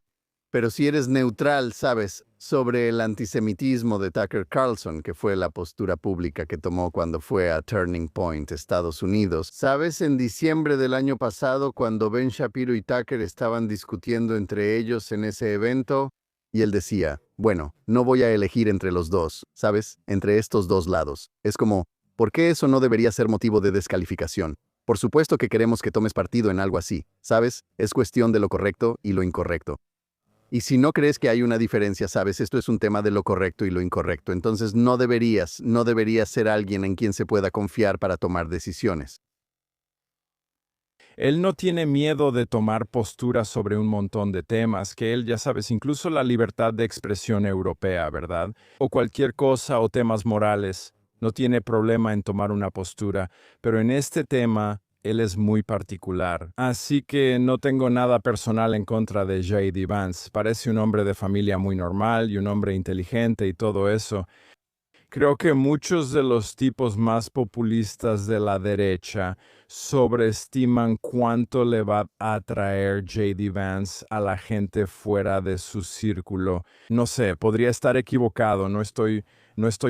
Pero si eres neutral, sabes, sobre el antisemitismo de Tucker Carlson, que fue la postura pública que tomó cuando fue a Turning Point, Estados Unidos. Sabes, en diciembre del año pasado, cuando Ben Shapiro y Tucker estaban discutiendo entre ellos en ese evento, Y él decía, bueno, no voy a elegir entre los dos, ¿sabes? Entre estos dos lados. Es como, ¿por qué eso no debería ser motivo de descalificación? Por supuesto que queremos que tomes partido en algo así, ¿sabes? Es cuestión de lo correcto y lo incorrecto. Y si no crees que hay una diferencia, sabes, esto es un tema de lo correcto y lo incorrecto, entonces no deberías ser alguien en quien se pueda confiar para tomar decisiones. Él no tiene miedo de tomar posturas sobre un montón de temas, que él, ya sabes, incluso la libertad de expresión europea, ¿verdad? O cualquier cosa o temas morales. No tiene problema en tomar una postura, pero en este tema él es muy particular. Así que no tengo nada personal en contra de J.D. Vance. Parece un hombre de familia muy normal y un hombre inteligente y todo eso. Creo que muchos de los tipos más populistas de la derecha sobreestiman cuánto le va a atraer J.D. Vance a la gente fuera de su círculo. No sé, podría estar equivocado, no estoy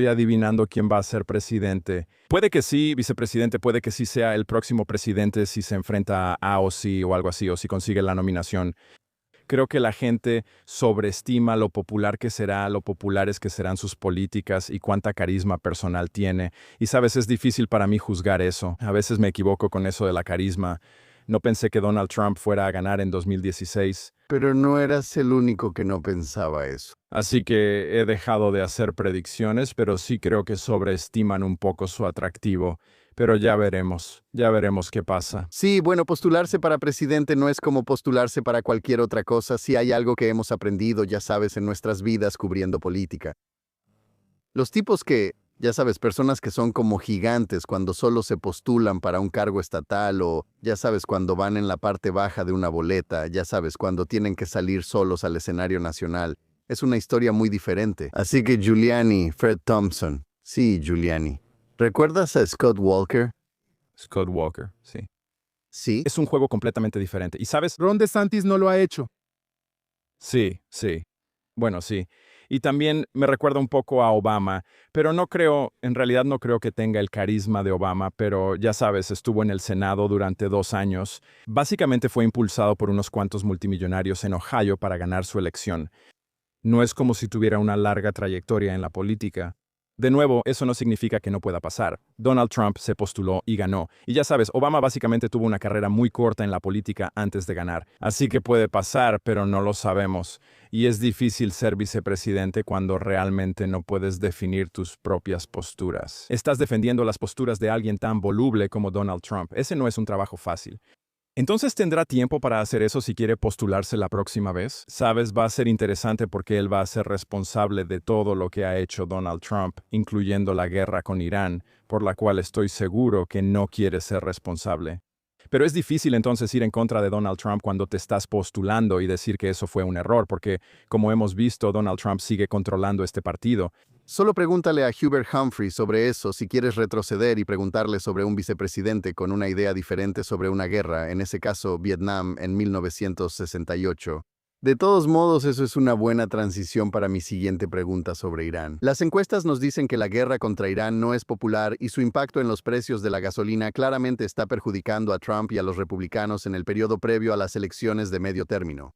adivinando quién va a ser presidente. Puede que sí, vicepresidente, puede que sí sea el próximo presidente si se enfrenta a AOC o algo así, o si consigue la nominación. Creo que la gente sobreestima lo popular que será, lo populares que serán sus políticas y cuánta carisma personal tiene. Y sabes, es difícil para mí juzgar eso. A veces me equivoco con eso de la carisma. No pensé que Donald Trump fuera a ganar en 2016. Pero no eras el único que no pensaba eso. Así que he dejado de hacer predicciones, pero sí creo que sobreestiman un poco su atractivo. Pero ya veremos qué pasa. Sí, bueno, postularse para presidente no es como postularse para cualquier otra cosa si hay algo que hemos aprendido, ya sabes, en nuestras vidas cubriendo política. Los tipos que, ya sabes, personas que son como gigantes cuando solo se postulan para un cargo estatal o, ya sabes, cuando van en la parte baja de una boleta, ya sabes, cuando tienen que salir solos al escenario nacional. Es una historia muy diferente. Así que Giuliani, Fred Thompson. Sí, Giuliani. ¿Recuerdas a Scott Walker? Scott Walker, sí. Sí. Es un juego completamente diferente. ¿Y sabes? Ron DeSantis no lo ha hecho. Sí, sí. Bueno, sí. Y también me recuerda un poco a Obama, pero no creo, en realidad no creo que tenga el carisma de Obama, pero ya sabes, estuvo en el Senado durante 2 años. Básicamente fue impulsado por unos cuantos multimillonarios en Ohio para ganar su elección. No es como si tuviera una larga trayectoria en la política. De nuevo, eso no significa que no pueda pasar. Donald Trump se postuló y ganó. Y ya sabes, Obama básicamente tuvo una carrera muy corta en la política antes de ganar. Así que puede pasar, pero no lo sabemos. Y es difícil ser vicepresidente cuando realmente no puedes definir tus propias posturas. Estás defendiendo las posturas de alguien tan voluble como Donald Trump. Ese no es un trabajo fácil. Entonces tendrá tiempo para hacer eso si quiere postularse la próxima vez. Sabes, va a ser interesante porque él va a ser responsable de todo lo que ha hecho Donald Trump, incluyendo la guerra con Irán, por la cual estoy seguro que no quiere ser responsable. Pero es difícil entonces ir en contra de Donald Trump cuando te estás postulando y decir que eso fue un error, porque, como hemos visto, Donald Trump sigue controlando este partido. Solo pregúntale a Hubert Humphrey sobre eso si quieres retroceder y preguntarle sobre un vicepresidente con una idea diferente sobre una guerra, en ese caso Vietnam en 1968. De todos modos, eso es una buena transición para mi siguiente pregunta sobre Irán. Las encuestas nos dicen que la guerra contra Irán no es popular y su impacto en los precios de la gasolina claramente está perjudicando a Trump y a los republicanos en el periodo previo a las elecciones de medio término.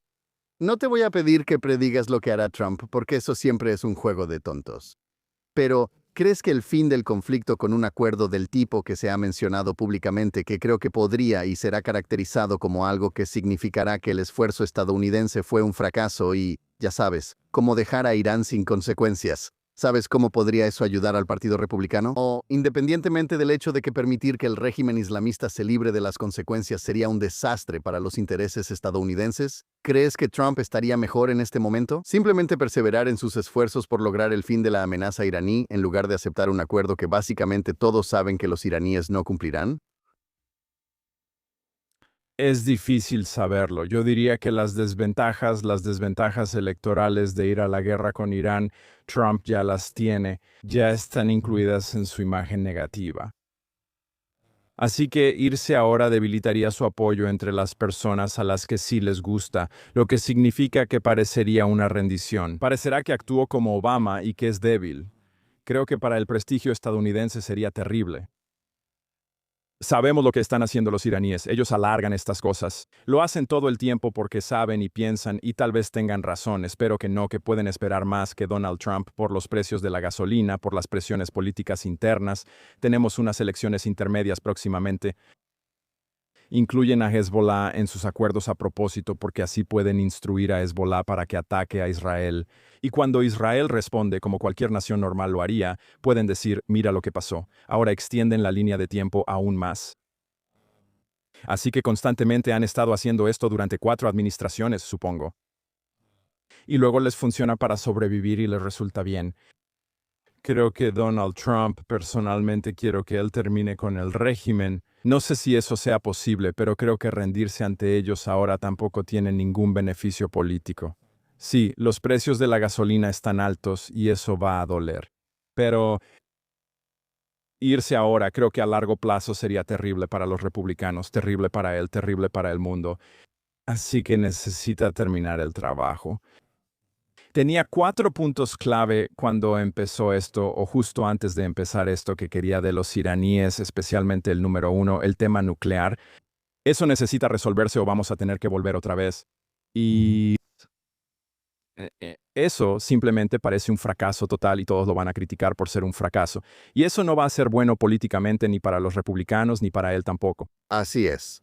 No te voy a pedir que predigas lo que hará Trump, porque eso siempre es un juego de tontos. Pero, ¿crees que el fin del conflicto con un acuerdo del tipo que se ha mencionado públicamente, que creo que podría y será caracterizado como algo que significará que el esfuerzo estadounidense fue un fracaso y, ya sabes, como dejar a Irán sin consecuencias? ¿Sabes cómo podría eso ayudar al Partido Republicano? O, independientemente del hecho de que permitir que el régimen islamista se libre de las consecuencias sería un desastre para los intereses estadounidenses, ¿crees que Trump estaría mejor en este momento? ¿Simplemente perseverar en sus esfuerzos por lograr el fin de la amenaza iraní en lugar de aceptar un acuerdo que básicamente todos saben que los iraníes no cumplirán? Es difícil saberlo. Yo diría que las desventajas electorales de ir a la guerra con Irán, Trump ya las tiene, ya están incluidas en su imagen negativa. Así que irse ahora debilitaría su apoyo entre las personas a las que sí les gusta, lo que significa que parecería una rendición. Parecerá que actuó como Obama y que es débil. Creo que para el prestigio estadounidense sería terrible. Sabemos lo que están haciendo los iraníes. Ellos alargan estas cosas. Lo hacen todo el tiempo porque saben y piensan y tal vez tengan razón. Espero que no, que pueden esperar más que Donald Trump por los precios de la gasolina, por las presiones políticas internas. Tenemos unas elecciones intermedias próximamente. Incluyen a Hezbollah en sus acuerdos a propósito porque así pueden instruir a Hezbollah para que ataque a Israel. Y cuando Israel responde como cualquier nación normal lo haría, pueden decir, mira lo que pasó. Ahora extienden la línea de tiempo aún más. Así que constantemente han estado haciendo esto durante 4 administraciones, supongo. Y luego les funciona para sobrevivir y les resulta bien. Creo que Donald Trump, personalmente quiero que él termine con el régimen. No sé si eso sea posible, pero creo que rendirse ante ellos ahora tampoco tiene ningún beneficio político. Sí, los precios de la gasolina están altos y eso va a doler. Pero irse ahora creo que a largo plazo sería terrible para los republicanos, terrible para él, terrible para el mundo. Así que necesita terminar el trabajo. Tenía 4 puntos clave cuando empezó esto, o justo antes de empezar esto, que quería de los iraníes, especialmente el número 1, el tema nuclear. Eso necesita resolverse o vamos a tener que volver otra vez. Y eso simplemente parece un fracaso total y todos lo van a criticar por ser un fracaso. Y eso no va a ser bueno políticamente ni para los republicanos ni para él tampoco. Así es.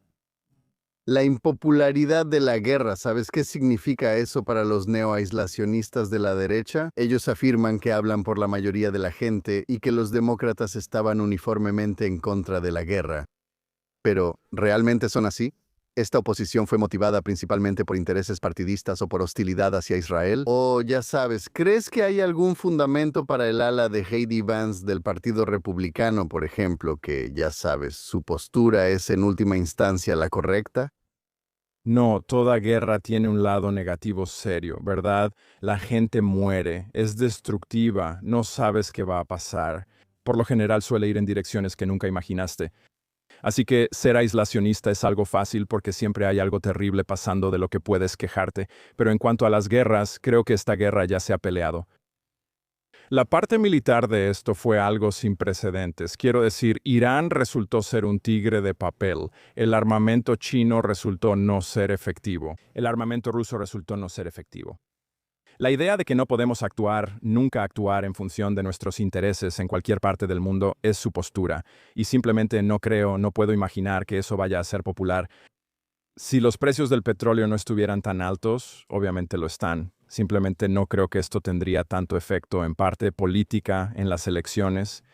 La impopularidad de la guerra, ¿sabes qué significa eso para los neoaislacionistas de la derecha? Ellos afirman que hablan por la mayoría de la gente y que los demócratas estaban uniformemente en contra de la guerra. Pero, ¿realmente son así? ¿Esta oposición fue motivada principalmente por intereses partidistas o por hostilidad hacia Israel? O, ya sabes, ¿crees que hay algún fundamento para el ala de J.D. Vance del Partido Republicano, por ejemplo, que, ya sabes, su postura es en última instancia la correcta? No, toda guerra tiene un lado negativo serio, ¿verdad? La gente muere, es destructiva, no sabes qué va a pasar. Por lo general suele ir en direcciones que nunca imaginaste. Así que ser aislacionista es algo fácil porque siempre hay algo terrible pasando de lo que puedes quejarte. Pero en cuanto a las guerras, creo que esta guerra ya se ha peleado. La parte militar de esto fue algo sin precedentes. Quiero decir, Irán resultó ser un tigre de papel. El armamento chino resultó no ser efectivo. El armamento ruso resultó no ser efectivo. La idea de que no podemos actuar, nunca actuar en función de nuestros intereses en cualquier parte del mundo es su postura. Y simplemente no creo, no puedo imaginar que eso vaya a ser popular. Si los precios del petróleo no estuvieran tan altos, obviamente lo están. Simplemente no creo que esto tendría tanto efecto en parte política en las elecciones.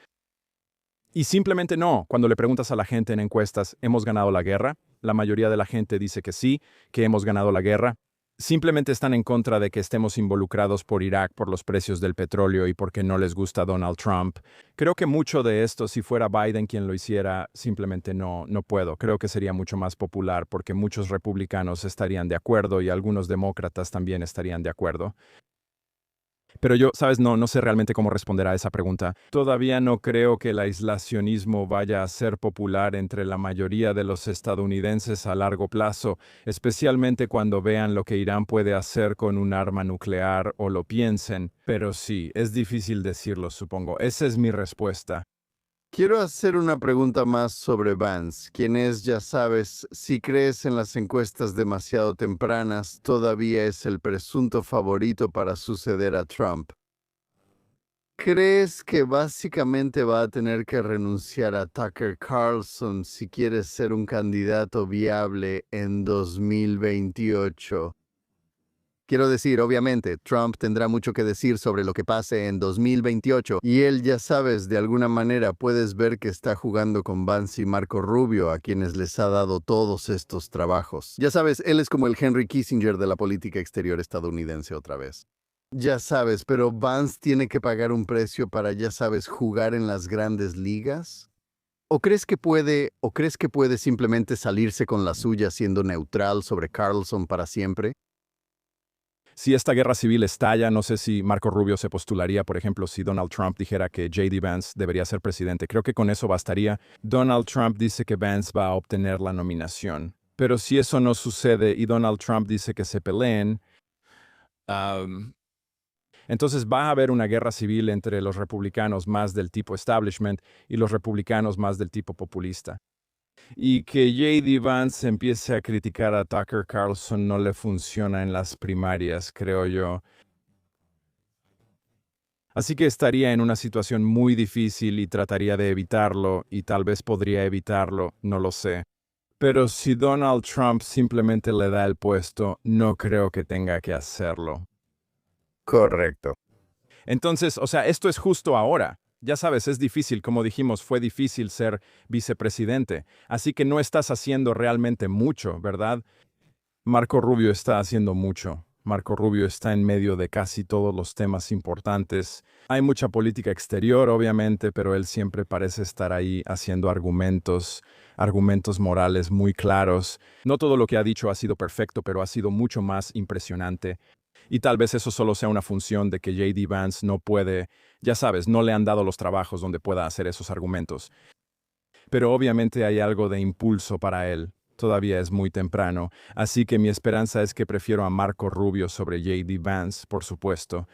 Y simplemente no. Cuando le preguntas a la gente en encuestas, ¿hemos ganado la guerra? La mayoría de la gente dice que sí, que hemos ganado la guerra. Simplemente están en contra de que estemos involucrados por Irak por los precios del petróleo y porque no les gusta Donald Trump. Creo que mucho de esto, si fuera Biden quien lo hiciera, simplemente no puedo. Creo que sería mucho más popular porque muchos republicanos estarían de acuerdo y algunos demócratas también estarían de acuerdo. Pero yo, sabes, no sé realmente cómo responder a esa pregunta. Todavía no creo que el aislacionismo vaya a ser popular entre la mayoría de los estadounidenses a largo plazo, especialmente cuando vean lo que Irán puede hacer con un arma nuclear o lo piensen. Pero sí, es difícil decirlo, supongo. Esa es mi respuesta. Quiero hacer una pregunta más sobre Vance, quien es, ya sabes, si crees en las encuestas demasiado tempranas, todavía es el presunto favorito para suceder a Trump. ¿Crees que básicamente va a tener que renunciar a Tucker Carlson si quiere ser un candidato viable en 2028? Quiero decir, obviamente, Trump tendrá mucho que decir sobre lo que pase en 2028 y él, ya sabes, de alguna manera puedes ver que está jugando con Vance y Marco Rubio, a quienes les ha dado todos estos trabajos. Ya sabes, él es como el Henry Kissinger de la política exterior estadounidense otra vez. Ya sabes, pero Vance tiene que pagar un precio para, ya sabes, jugar en las grandes ligas. O crees que puede simplemente salirse con la suya siendo neutral sobre Carlson para siempre? Si esta guerra civil estalla, no sé si Marco Rubio se postularía, por ejemplo, si Donald Trump dijera que J.D. Vance debería ser presidente. Creo que con eso bastaría. Donald Trump dice que Vance va a obtener la nominación. Pero si eso no sucede y Donald Trump dice que se peleen, entonces va a haber una guerra civil entre los republicanos más del tipo establishment y los republicanos más del tipo populista. Y que J.D. Vance empiece a criticar a Tucker Carlson no le funciona en las primarias, creo yo. Así que estaría en una situación muy difícil y trataría de evitarlo, y tal vez podría evitarlo, no lo sé. Pero si Donald Trump simplemente le da el puesto, no creo que tenga que hacerlo. Correcto. Entonces, o sea, esto es justo ahora. Ya sabes, es difícil, como dijimos, fue difícil ser vicepresidente. Así que no estás haciendo realmente mucho, ¿verdad? Marco Rubio está haciendo mucho. Marco Rubio está en medio de casi todos los temas importantes. Hay mucha política exterior, obviamente, pero él siempre parece estar ahí haciendo argumentos morales muy claros. No todo lo que ha dicho ha sido perfecto, pero ha sido mucho más impresionante. Y tal vez eso solo sea una función de que J.D. Vance no puede, ya sabes, no le han dado los trabajos donde pueda hacer esos argumentos. Pero obviamente hay algo de impulso para él. Todavía es muy temprano, así que mi esperanza es que prefiero a Marco Rubio sobre J.D. Vance, por supuesto.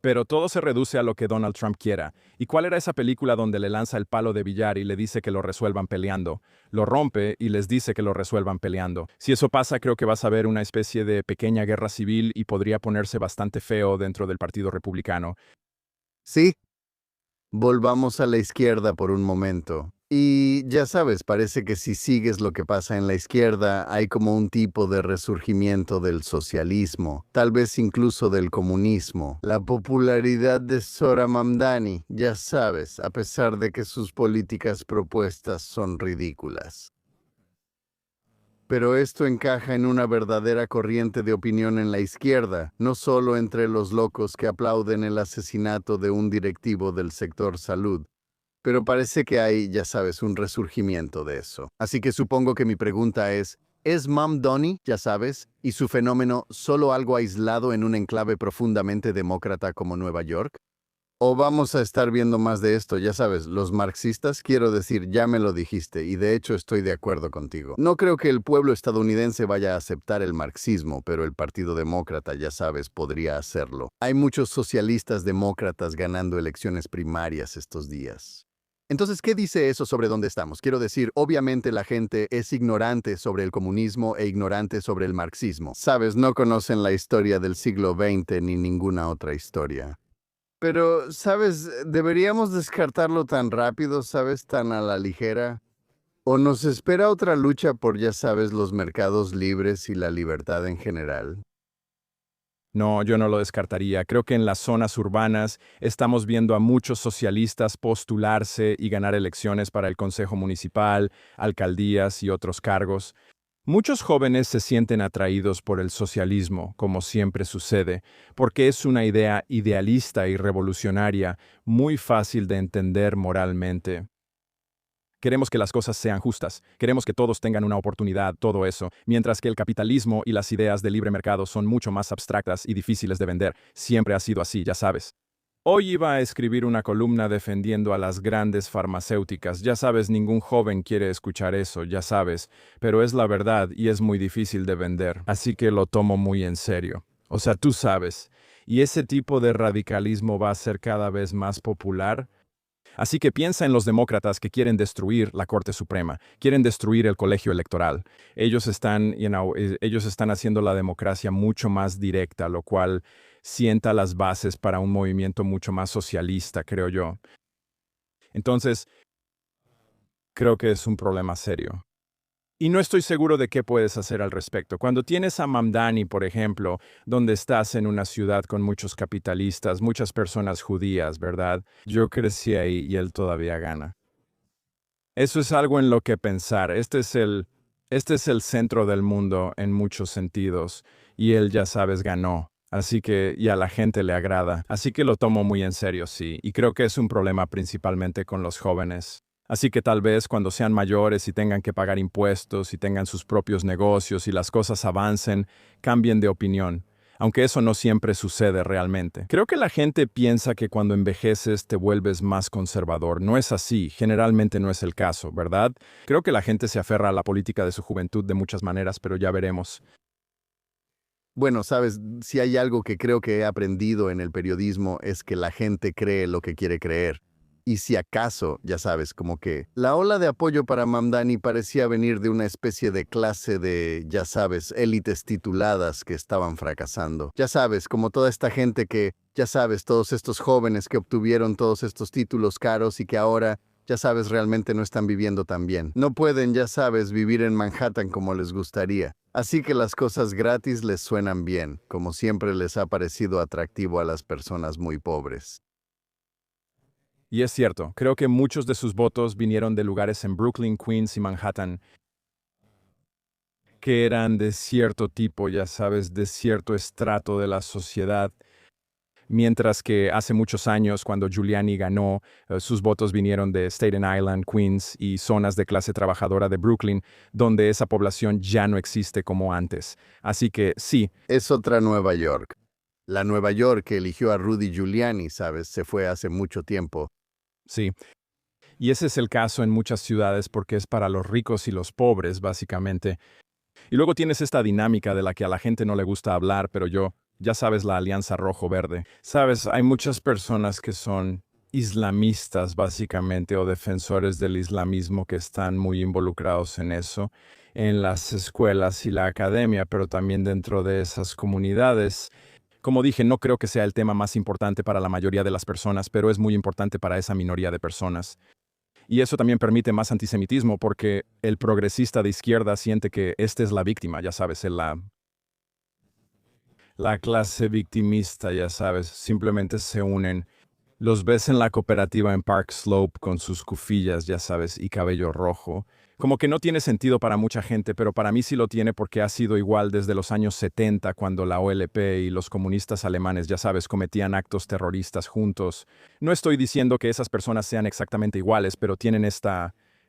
Pero todo se reduce a lo que Donald Trump quiera. ¿Y cuál era esa película donde le lanza el palo de billar y le dice que lo resuelvan peleando? Lo rompe y les dice que lo resuelvan peleando. Si eso pasa, creo que vas a ver una especie de pequeña guerra civil y podría ponerse bastante feo dentro del Partido Republicano. Sí, volvamos a la izquierda por un momento. Y ya sabes, parece que si sigues lo que pasa en la izquierda, hay como un tipo de resurgimiento del socialismo, tal vez incluso del comunismo. La popularidad de Zohran Mamdani, ya sabes, a pesar de que sus políticas propuestas son ridículas. Pero esto encaja en una verdadera corriente de opinión en la izquierda, no solo entre los locos que aplauden el asesinato de un directivo del sector salud. Pero parece que hay, ya sabes, un resurgimiento de eso. Así que supongo que mi pregunta ¿es Mam Donnie, ya sabes, y su fenómeno solo algo aislado en un enclave profundamente demócrata como Nueva York? ¿O vamos a estar viendo más de esto? Ya sabes, los marxistas, quiero decir, ya me lo dijiste, y de hecho estoy de acuerdo contigo. No creo que el pueblo estadounidense vaya a aceptar el marxismo, pero el Partido Demócrata, ya sabes, podría hacerlo. Hay muchos socialistas demócratas ganando elecciones primarias estos días. Entonces, ¿qué dice eso sobre dónde estamos? Quiero decir, obviamente la gente es ignorante sobre el comunismo e ignorante sobre el marxismo. Sabes, no conocen la historia del siglo XX ni ninguna otra historia. Pero, ¿sabes? Deberíamos descartarlo tan rápido, ¿sabes? Tan a la ligera. ¿O nos espera otra lucha por, ya sabes, los mercados libres y la libertad en general? No, yo no lo descartaría. Creo que en las zonas urbanas estamos viendo a muchos socialistas postularse y ganar elecciones para el Consejo Municipal, alcaldías y otros cargos. Muchos jóvenes se sienten atraídos por el socialismo, como siempre sucede, porque es una idea idealista y revolucionaria, muy fácil de entender moralmente. Queremos que las cosas sean justas, queremos que todos tengan una oportunidad, todo eso, mientras que el capitalismo y las ideas de libre mercado son mucho más abstractas y difíciles de vender. Siempre ha sido así, ya sabes. Hoy iba a escribir una columna defendiendo a las grandes farmacéuticas. Ya sabes, ningún joven quiere escuchar eso, ya sabes, pero es la verdad y es muy difícil de vender, así que lo tomo muy en serio. O sea, tú sabes. Y ese tipo de radicalismo va a ser cada vez más popular. Así que piensa en los demócratas que quieren destruir la Corte Suprema, quieren destruir el colegio electoral. Ellos están haciendo la democracia mucho más directa, lo cual sienta las bases para un movimiento mucho más socialista, creo yo. Entonces, creo que es un problema serio. Y no estoy seguro de qué puedes hacer al respecto. Cuando tienes a Mamdani, por ejemplo, donde estás en una ciudad con muchos capitalistas, muchas personas judías, ¿verdad? Yo crecí ahí y él todavía gana. Eso es algo en lo que pensar. Este es el centro del mundo en muchos sentidos y él, ya sabes, ganó. Así que y a la gente le agrada. Así que lo tomo muy en serio, sí. Y creo que es un problema principalmente con los jóvenes. Así que tal vez cuando sean mayores y tengan que pagar impuestos y tengan sus propios negocios y las cosas avancen, cambien de opinión, aunque eso no siempre sucede realmente. Creo que la gente piensa que cuando envejeces te vuelves más conservador. No es así, generalmente no es el caso, ¿verdad? Creo que la gente se aferra a la política de su juventud de muchas maneras, pero ya veremos. Bueno, sabes, si hay algo que creo que he aprendido en el periodismo es que la gente cree lo que quiere creer. Y si acaso, ya sabes, como que la ola de apoyo para Mamdani parecía venir de una especie de clase de, ya sabes, élites tituladas que estaban fracasando. Ya sabes, como toda esta gente que, ya sabes, todos estos jóvenes que obtuvieron todos estos títulos caros y que ahora, ya sabes, realmente no están viviendo tan bien. No pueden, ya sabes, vivir en Manhattan como les gustaría. Así que las cosas gratis les suenan bien, como siempre les ha parecido atractivo a las personas muy pobres. Y es cierto, creo que muchos de sus votos vinieron de lugares en Brooklyn, Queens y Manhattan que eran de cierto tipo, ya sabes, de cierto estrato de la sociedad. Mientras que hace muchos años, cuando Giuliani ganó, sus votos vinieron de Staten Island, Queens y zonas de clase trabajadora de Brooklyn, donde esa población ya no existe como antes. Así que sí, Es otra Nueva York. La Nueva York que eligió a Rudy Giuliani, sabes, se fue hace mucho tiempo. sí. Y ese es el caso en muchas ciudades porque es para los ricos y los pobres, básicamente. Y luego tienes esta dinámica de la que a la gente no le gusta hablar, pero ya sabes, la Alianza Rojo-Verde. Sabes, hay muchas personas que son islamistas, básicamente, o defensores del islamismo que están muy involucrados en eso, en las escuelas y la academia, pero también dentro de esas comunidades. Como dije, no creo que sea el tema más importante para la mayoría de las personas, pero es muy importante para esa minoría de personas. Y eso también permite más antisemitismo porque el progresista de izquierda siente que esta es la víctima, ya sabes, la clase victimista, ya sabes, simplemente se unen. Los ves en la cooperativa en Park Slope con sus cufillas, ya sabes, y cabello rojo. Como que no tiene sentido para mucha gente, pero para mí sí lo tiene porque ha sido igual desde los años 70, cuando la OLP y los comunistas alemanes, ya sabes, cometían actos terroristas juntos. No estoy diciendo que esas personas sean exactamente iguales, pero tienen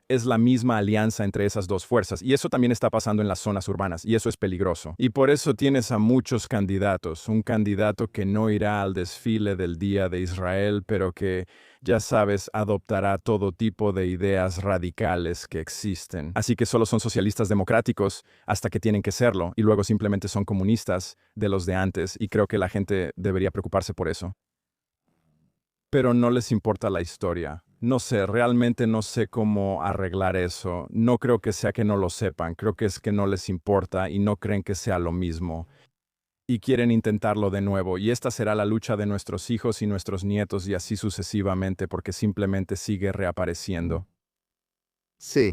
es la misma alianza entre esas dos fuerzas, y eso también está pasando en las zonas urbanas, y eso es peligroso. Y por eso tienes a muchos candidatos, un candidato que no irá al desfile del Día de Israel, pero que, ya sabes, adoptará todo tipo de ideas radicales que existen. Así que solo son socialistas democráticos hasta que tienen que serlo, y luego simplemente son comunistas de los de antes, y creo que la gente debería preocuparse por eso. Pero no les importa la historia. No sé, realmente no sé cómo arreglar eso. No creo que sea que no lo sepan, creo que es que no les importa y no creen que sea lo mismo. Y quieren intentarlo de nuevo, y esta será la lucha de nuestros hijos y nuestros nietos y así sucesivamente porque simplemente sigue reapareciendo. Sí.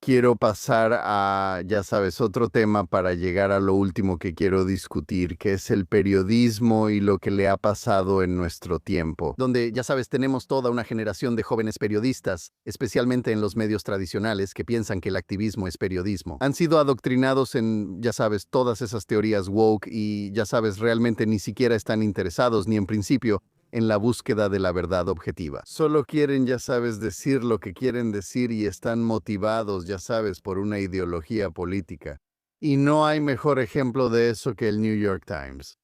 Quiero pasar a, ya sabes, otro tema para llegar a lo último que quiero discutir, que es el periodismo y lo que le ha pasado en nuestro tiempo, donde, ya sabes, tenemos toda una generación de jóvenes periodistas, especialmente en los medios tradicionales, que piensan que el activismo es periodismo. Han sido adoctrinados en, ya sabes, todas esas teorías woke y, ya sabes, realmente ni siquiera están interesados ni en principio en la búsqueda de la verdad objetiva. Solo quieren, ya sabes, decir lo que quieren decir y están motivados, ya sabes, por una ideología política. Y no hay mejor ejemplo de eso que el New York Times.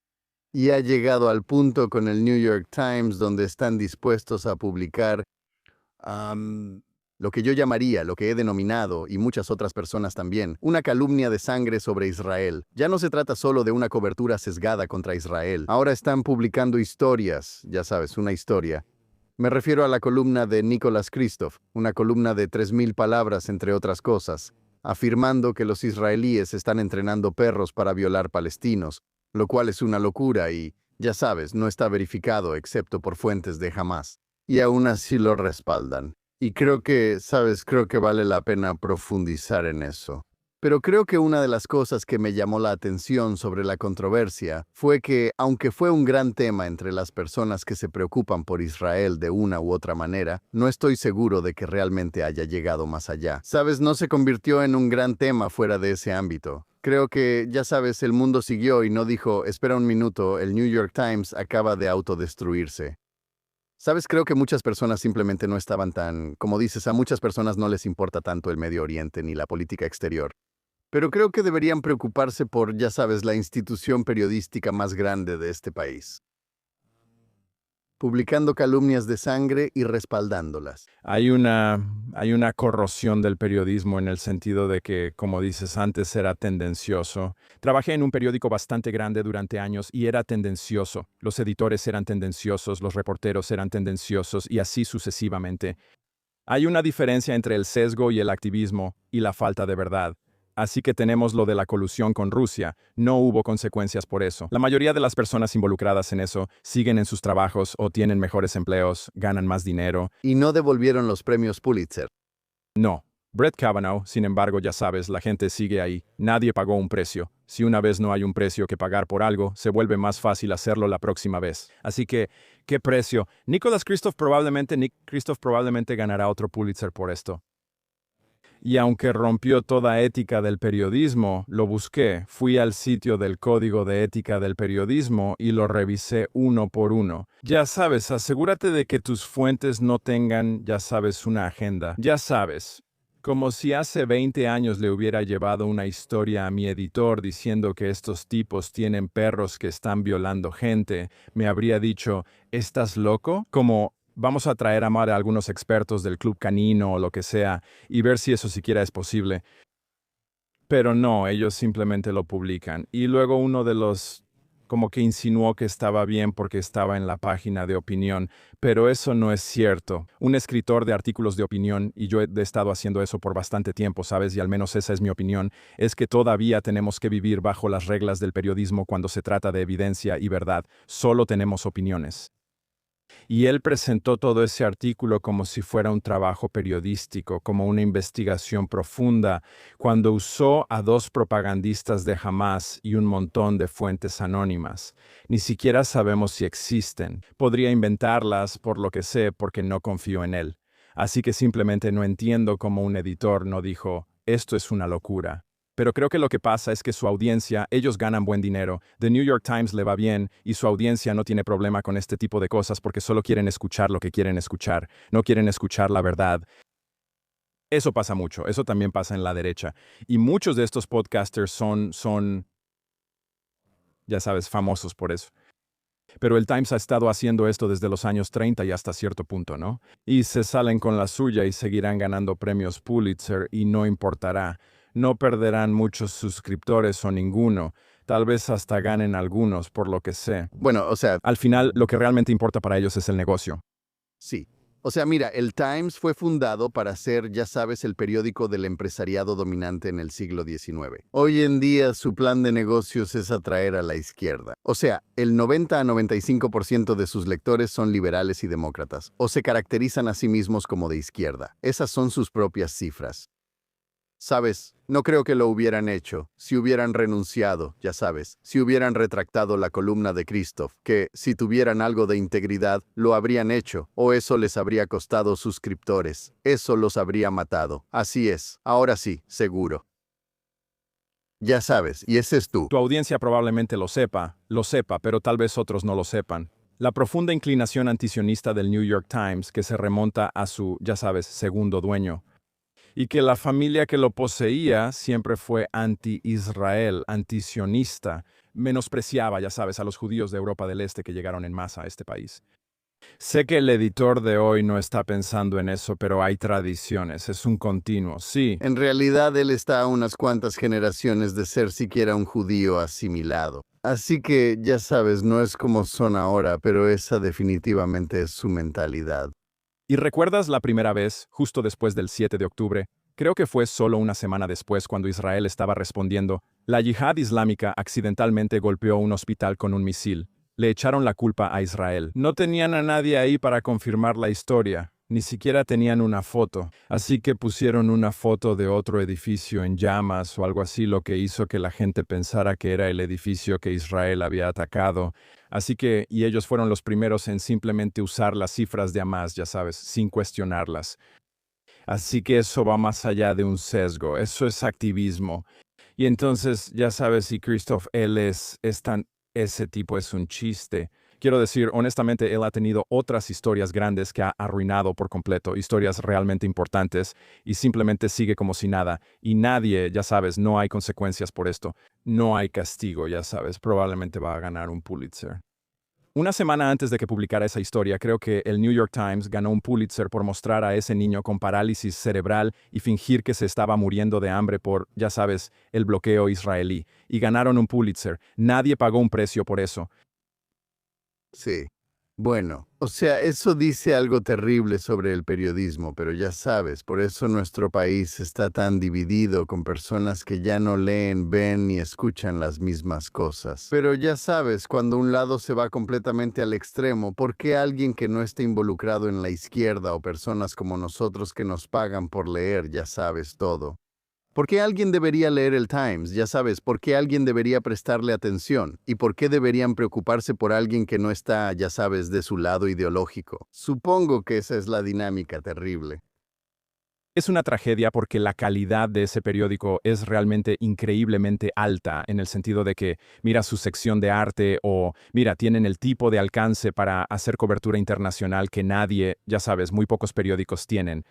Y ha llegado al punto con el New York Times donde están dispuestos a publicar lo que yo llamaría, lo que he denominado, y muchas otras personas también, una calumnia de sangre sobre Israel. Ya no se trata solo de una cobertura sesgada contra Israel. Ahora están publicando historias, ya sabes, una historia. Me refiero a la columna de Nicholas Kristof, una columna de 3.000 palabras, entre otras cosas, afirmando que los israelíes están entrenando perros para violar palestinos, lo cual es una locura y, ya sabes, no está verificado excepto por fuentes de Hamas. Y aún así lo respaldan. Y creo que, sabes, creo que vale la pena profundizar en eso. Pero creo que una de las cosas que me llamó la atención sobre la controversia fue que, aunque fue un gran tema entre las personas que se preocupan por Israel de una u otra manera, no estoy seguro de que realmente haya llegado más allá. Sabes, no se convirtió en un gran tema fuera de ese ámbito. Creo que, ya sabes, el mundo siguió y no dijo, espera un minuto, el New York Times acaba de autodestruirse. Sabes, creo que muchas personas simplemente no estaban tan, como dices, a muchas personas no les importa tanto el Medio Oriente ni la política exterior. Pero creo que deberían preocuparse por, ya sabes, la institución periodística más grande de este país. publicando calumnias de sangre y respaldándolas. Hay una corrosión del periodismo en el sentido de que, como dices, antes era tendencioso. Trabajé en un periódico bastante grande durante años y era tendencioso. Los editores eran tendenciosos, los reporteros eran tendenciosos y así sucesivamente. Hay una diferencia entre el sesgo y el activismo y la falta de verdad. Así que tenemos lo de la colusión con Rusia. No hubo consecuencias por eso. La mayoría de las personas involucradas en eso siguen en sus trabajos o tienen mejores empleos, ganan más dinero. Y no devolvieron los premios Pulitzer. No. Brett Kavanaugh, sin embargo, ya sabes, la gente sigue ahí. Nadie pagó un precio. Si una vez no hay un precio que pagar por algo, se vuelve más fácil hacerlo la próxima vez. Así que, ¿qué precio? Nick Kristof probablemente ganará otro Pulitzer por esto. Y aunque rompió toda ética del periodismo, lo busqué, fui al sitio del Código de Ética del Periodismo y lo revisé uno por uno. Ya sabes, asegúrate de que tus fuentes no tengan, ya sabes, una agenda. Ya sabes, como si hace 20 años le hubiera llevado una historia a mi editor diciendo que estos tipos tienen perros que están violando gente, me habría dicho, ¿estás loco? Como... Vamos a traer a Mar a algunos expertos del Club Canino o lo que sea y ver si eso siquiera es posible. Pero no, ellos simplemente lo publican. Y luego uno de los como que insinuó que estaba bien porque estaba en la página de opinión, pero eso no es cierto. Un escritor de artículos de opinión, y yo he estado haciendo eso por bastante tiempo, ¿sabes? Y al menos esa es mi opinión, es que todavía tenemos que vivir bajo las reglas del periodismo cuando se trata de evidencia y verdad. Solo tenemos opiniones. Y él presentó todo ese artículo como si fuera un trabajo periodístico, como una investigación profunda, cuando usó a 2 propagandistas de Hamás y un montón de fuentes anónimas. Ni siquiera sabemos si existen. Podría inventarlas por lo que sé porque no confío en él. Así que simplemente no entiendo cómo un editor no dijo, esto es una locura. Pero creo que lo que pasa es que su audiencia, ellos ganan buen dinero, The New York Times le va bien y su audiencia no tiene problema con este tipo de cosas porque solo quieren escuchar lo que quieren escuchar, no quieren escuchar la verdad. Eso pasa mucho, eso también pasa en la derecha. Y muchos de estos podcasters son, ya sabes, famosos por eso. Pero el Times ha estado haciendo esto desde los años 30 y hasta cierto punto, ¿no? Y se salen con la suya y seguirán ganando premios Pulitzer y no importará. No perderán muchos suscriptores o ninguno. Tal vez hasta ganen algunos, por lo que sé. Bueno, o sea, Al final, lo que realmente importa para ellos es el negocio. sí. O sea, mira, el Times fue fundado para ser, ya sabes, el periódico del empresariado dominante en el siglo XIX. Hoy en día su plan de negocios es atraer a la izquierda. O sea, el 90 a 95% de sus lectores son liberales y demócratas, o se caracterizan a sí mismos como de izquierda. Esas son sus propias cifras. Sabes, no creo que lo hubieran hecho, si hubieran renunciado, ya sabes, si hubieran retractado la columna de Kristof, que, si tuvieran algo de integridad, lo habrían hecho, o eso les habría costado suscriptores, eso los habría matado. Así es, ahora sí, seguro. Ya sabes, y ese es tú. Tu audiencia probablemente lo sepa, pero tal vez otros no lo sepan. La profunda inclinación antisionista del New York Times que se remonta a su, ya sabes, segundo dueño. Y que la familia que lo poseía siempre fue anti-Israel, antisionista, menospreciaba, ya sabes, a los judíos de Europa del Este que llegaron en masa a este país. Sé que el editor de hoy no está pensando en eso, pero hay tradiciones, es un continuo, sí. En realidad, él está a unas cuantas generaciones de ser siquiera un judío asimilado. Así que, ya sabes, no es como son ahora, pero esa definitivamente es su mentalidad. ¿Y recuerdas la primera vez, justo después del 7 de octubre? Creo que fue solo una semana después cuando Israel estaba respondiendo. La yihad islámica accidentalmente golpeó un hospital con un misil. Le echaron la culpa a Israel. No tenían a nadie ahí para confirmar la historia. Ni siquiera tenían una foto. Así que pusieron una foto de otro edificio en llamas o algo así, lo que hizo que la gente pensara que era el edificio que Israel había atacado. Así que, y ellos fueron los primeros en simplemente usar las cifras de Hamas, ya sabes, sin cuestionarlas. Así que eso va más allá de un sesgo, eso es activismo. Y entonces, ya sabes, si Kristof, ese tipo es un chiste. Quiero decir, honestamente, él ha tenido otras historias grandes que ha arruinado por completo, historias realmente importantes, y simplemente sigue como si nada. Y nadie, ya sabes, no hay consecuencias por esto. No hay castigo, ya sabes, probablemente va a ganar un Pulitzer. Una semana antes de que publicara esa historia, creo que el New York Times ganó un Pulitzer por mostrar a ese niño con parálisis cerebral y fingir que se estaba muriendo de hambre por, ya sabes, el bloqueo israelí. Y ganaron un Pulitzer. Nadie pagó un precio por eso. Sí. Bueno, o sea, eso dice algo terrible sobre el periodismo, pero ya sabes, por eso nuestro país está tan dividido con personas que ya no leen, ven ni escuchan las mismas cosas. Pero ya sabes, cuando un lado se va completamente al extremo, ¿por qué alguien que no esté involucrado en la izquierda o personas como nosotros que nos pagan por leer, ya sabes todo? ¿Por qué alguien debería leer el Times? Ya sabes, ¿por qué alguien debería prestarle atención? ¿Y por qué deberían preocuparse por alguien que no está, ya sabes, de su lado ideológico? Supongo que esa es la dinámica terrible. Es una tragedia porque la calidad de ese periódico es realmente increíblemente alta, en el sentido de que mira su sección de arte o mira, tienen el tipo de alcance para hacer cobertura internacional que nadie, ya sabes, muy pocos periódicos tienen.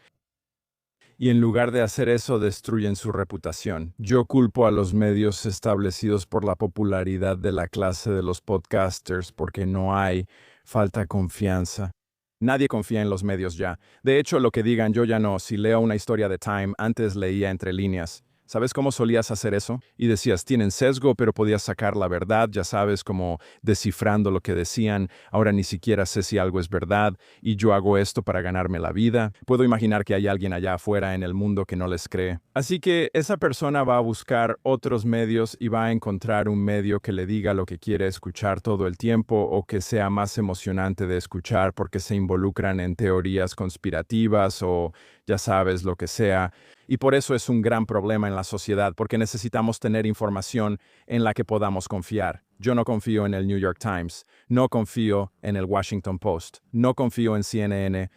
Y en lugar de hacer eso, destruyen su reputación. Yo culpo a los medios establecidos por la popularidad de la clase de los podcasters porque no hay falta confianza. Nadie confía en los medios ya. De hecho, lo que digan yo ya no. Si leo una historia de Time, antes leía entre líneas. ¿Sabes cómo solías hacer eso? Y decías, tienen sesgo, pero podías sacar la verdad, ya sabes, como descifrando lo que decían. Ahora ni siquiera sé si algo es verdad y yo hago esto para ganarme la vida. Puedo imaginar que hay alguien allá afuera en el mundo que no les cree. Así que esa persona va a buscar otros medios y va a encontrar un medio que le diga lo que quiere escuchar todo el tiempo o que sea más emocionante de escuchar porque se involucran en teorías conspirativas o ya sabes lo que sea. Y por eso es un gran problema en la sociedad, porque necesitamos tener información en la que podamos confiar. Yo no confío en el New York Times, no confío en el Washington Post, no confío en CNN,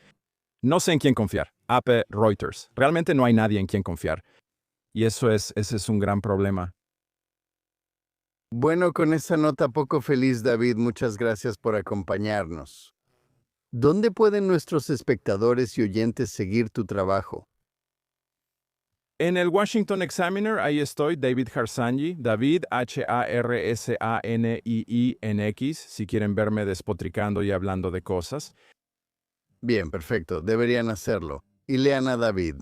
no sé en quién confiar. AP, Reuters. Realmente no hay nadie en quien confiar. Y ese es un gran problema. Bueno, con esa nota poco feliz, David, muchas gracias por acompañarnos. ¿Dónde pueden nuestros espectadores y oyentes seguir tu trabajo? En el Washington Examiner, ahí estoy, David Harsanyi, David, Harsanyiinx, si quieren verme despotricando y hablando de cosas. Bien, perfecto, deberían hacerlo. Y lean a David.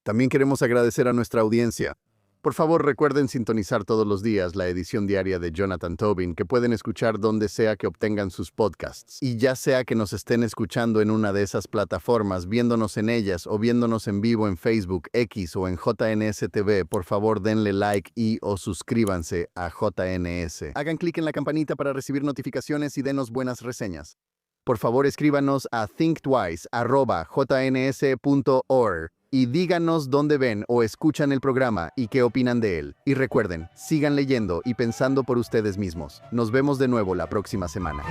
También queremos agradecer a nuestra audiencia. Por favor, recuerden sintonizar todos los días la edición diaria de Jonathan Tobin, que pueden escuchar donde sea que obtengan sus podcasts. Y ya sea que nos estén escuchando en una de esas plataformas, viéndonos en ellas o viéndonos en vivo en Facebook, X o en JNS TV, por favor denle like y o suscríbanse a JNS. Hagan clic en la campanita para recibir notificaciones y denos buenas reseñas. Por favor, escríbanos a thinktwice@jns.org y díganos dónde ven o escuchan el programa y qué opinan de él. Y recuerden, sigan leyendo y pensando por ustedes mismos. Nos vemos de nuevo la próxima semana.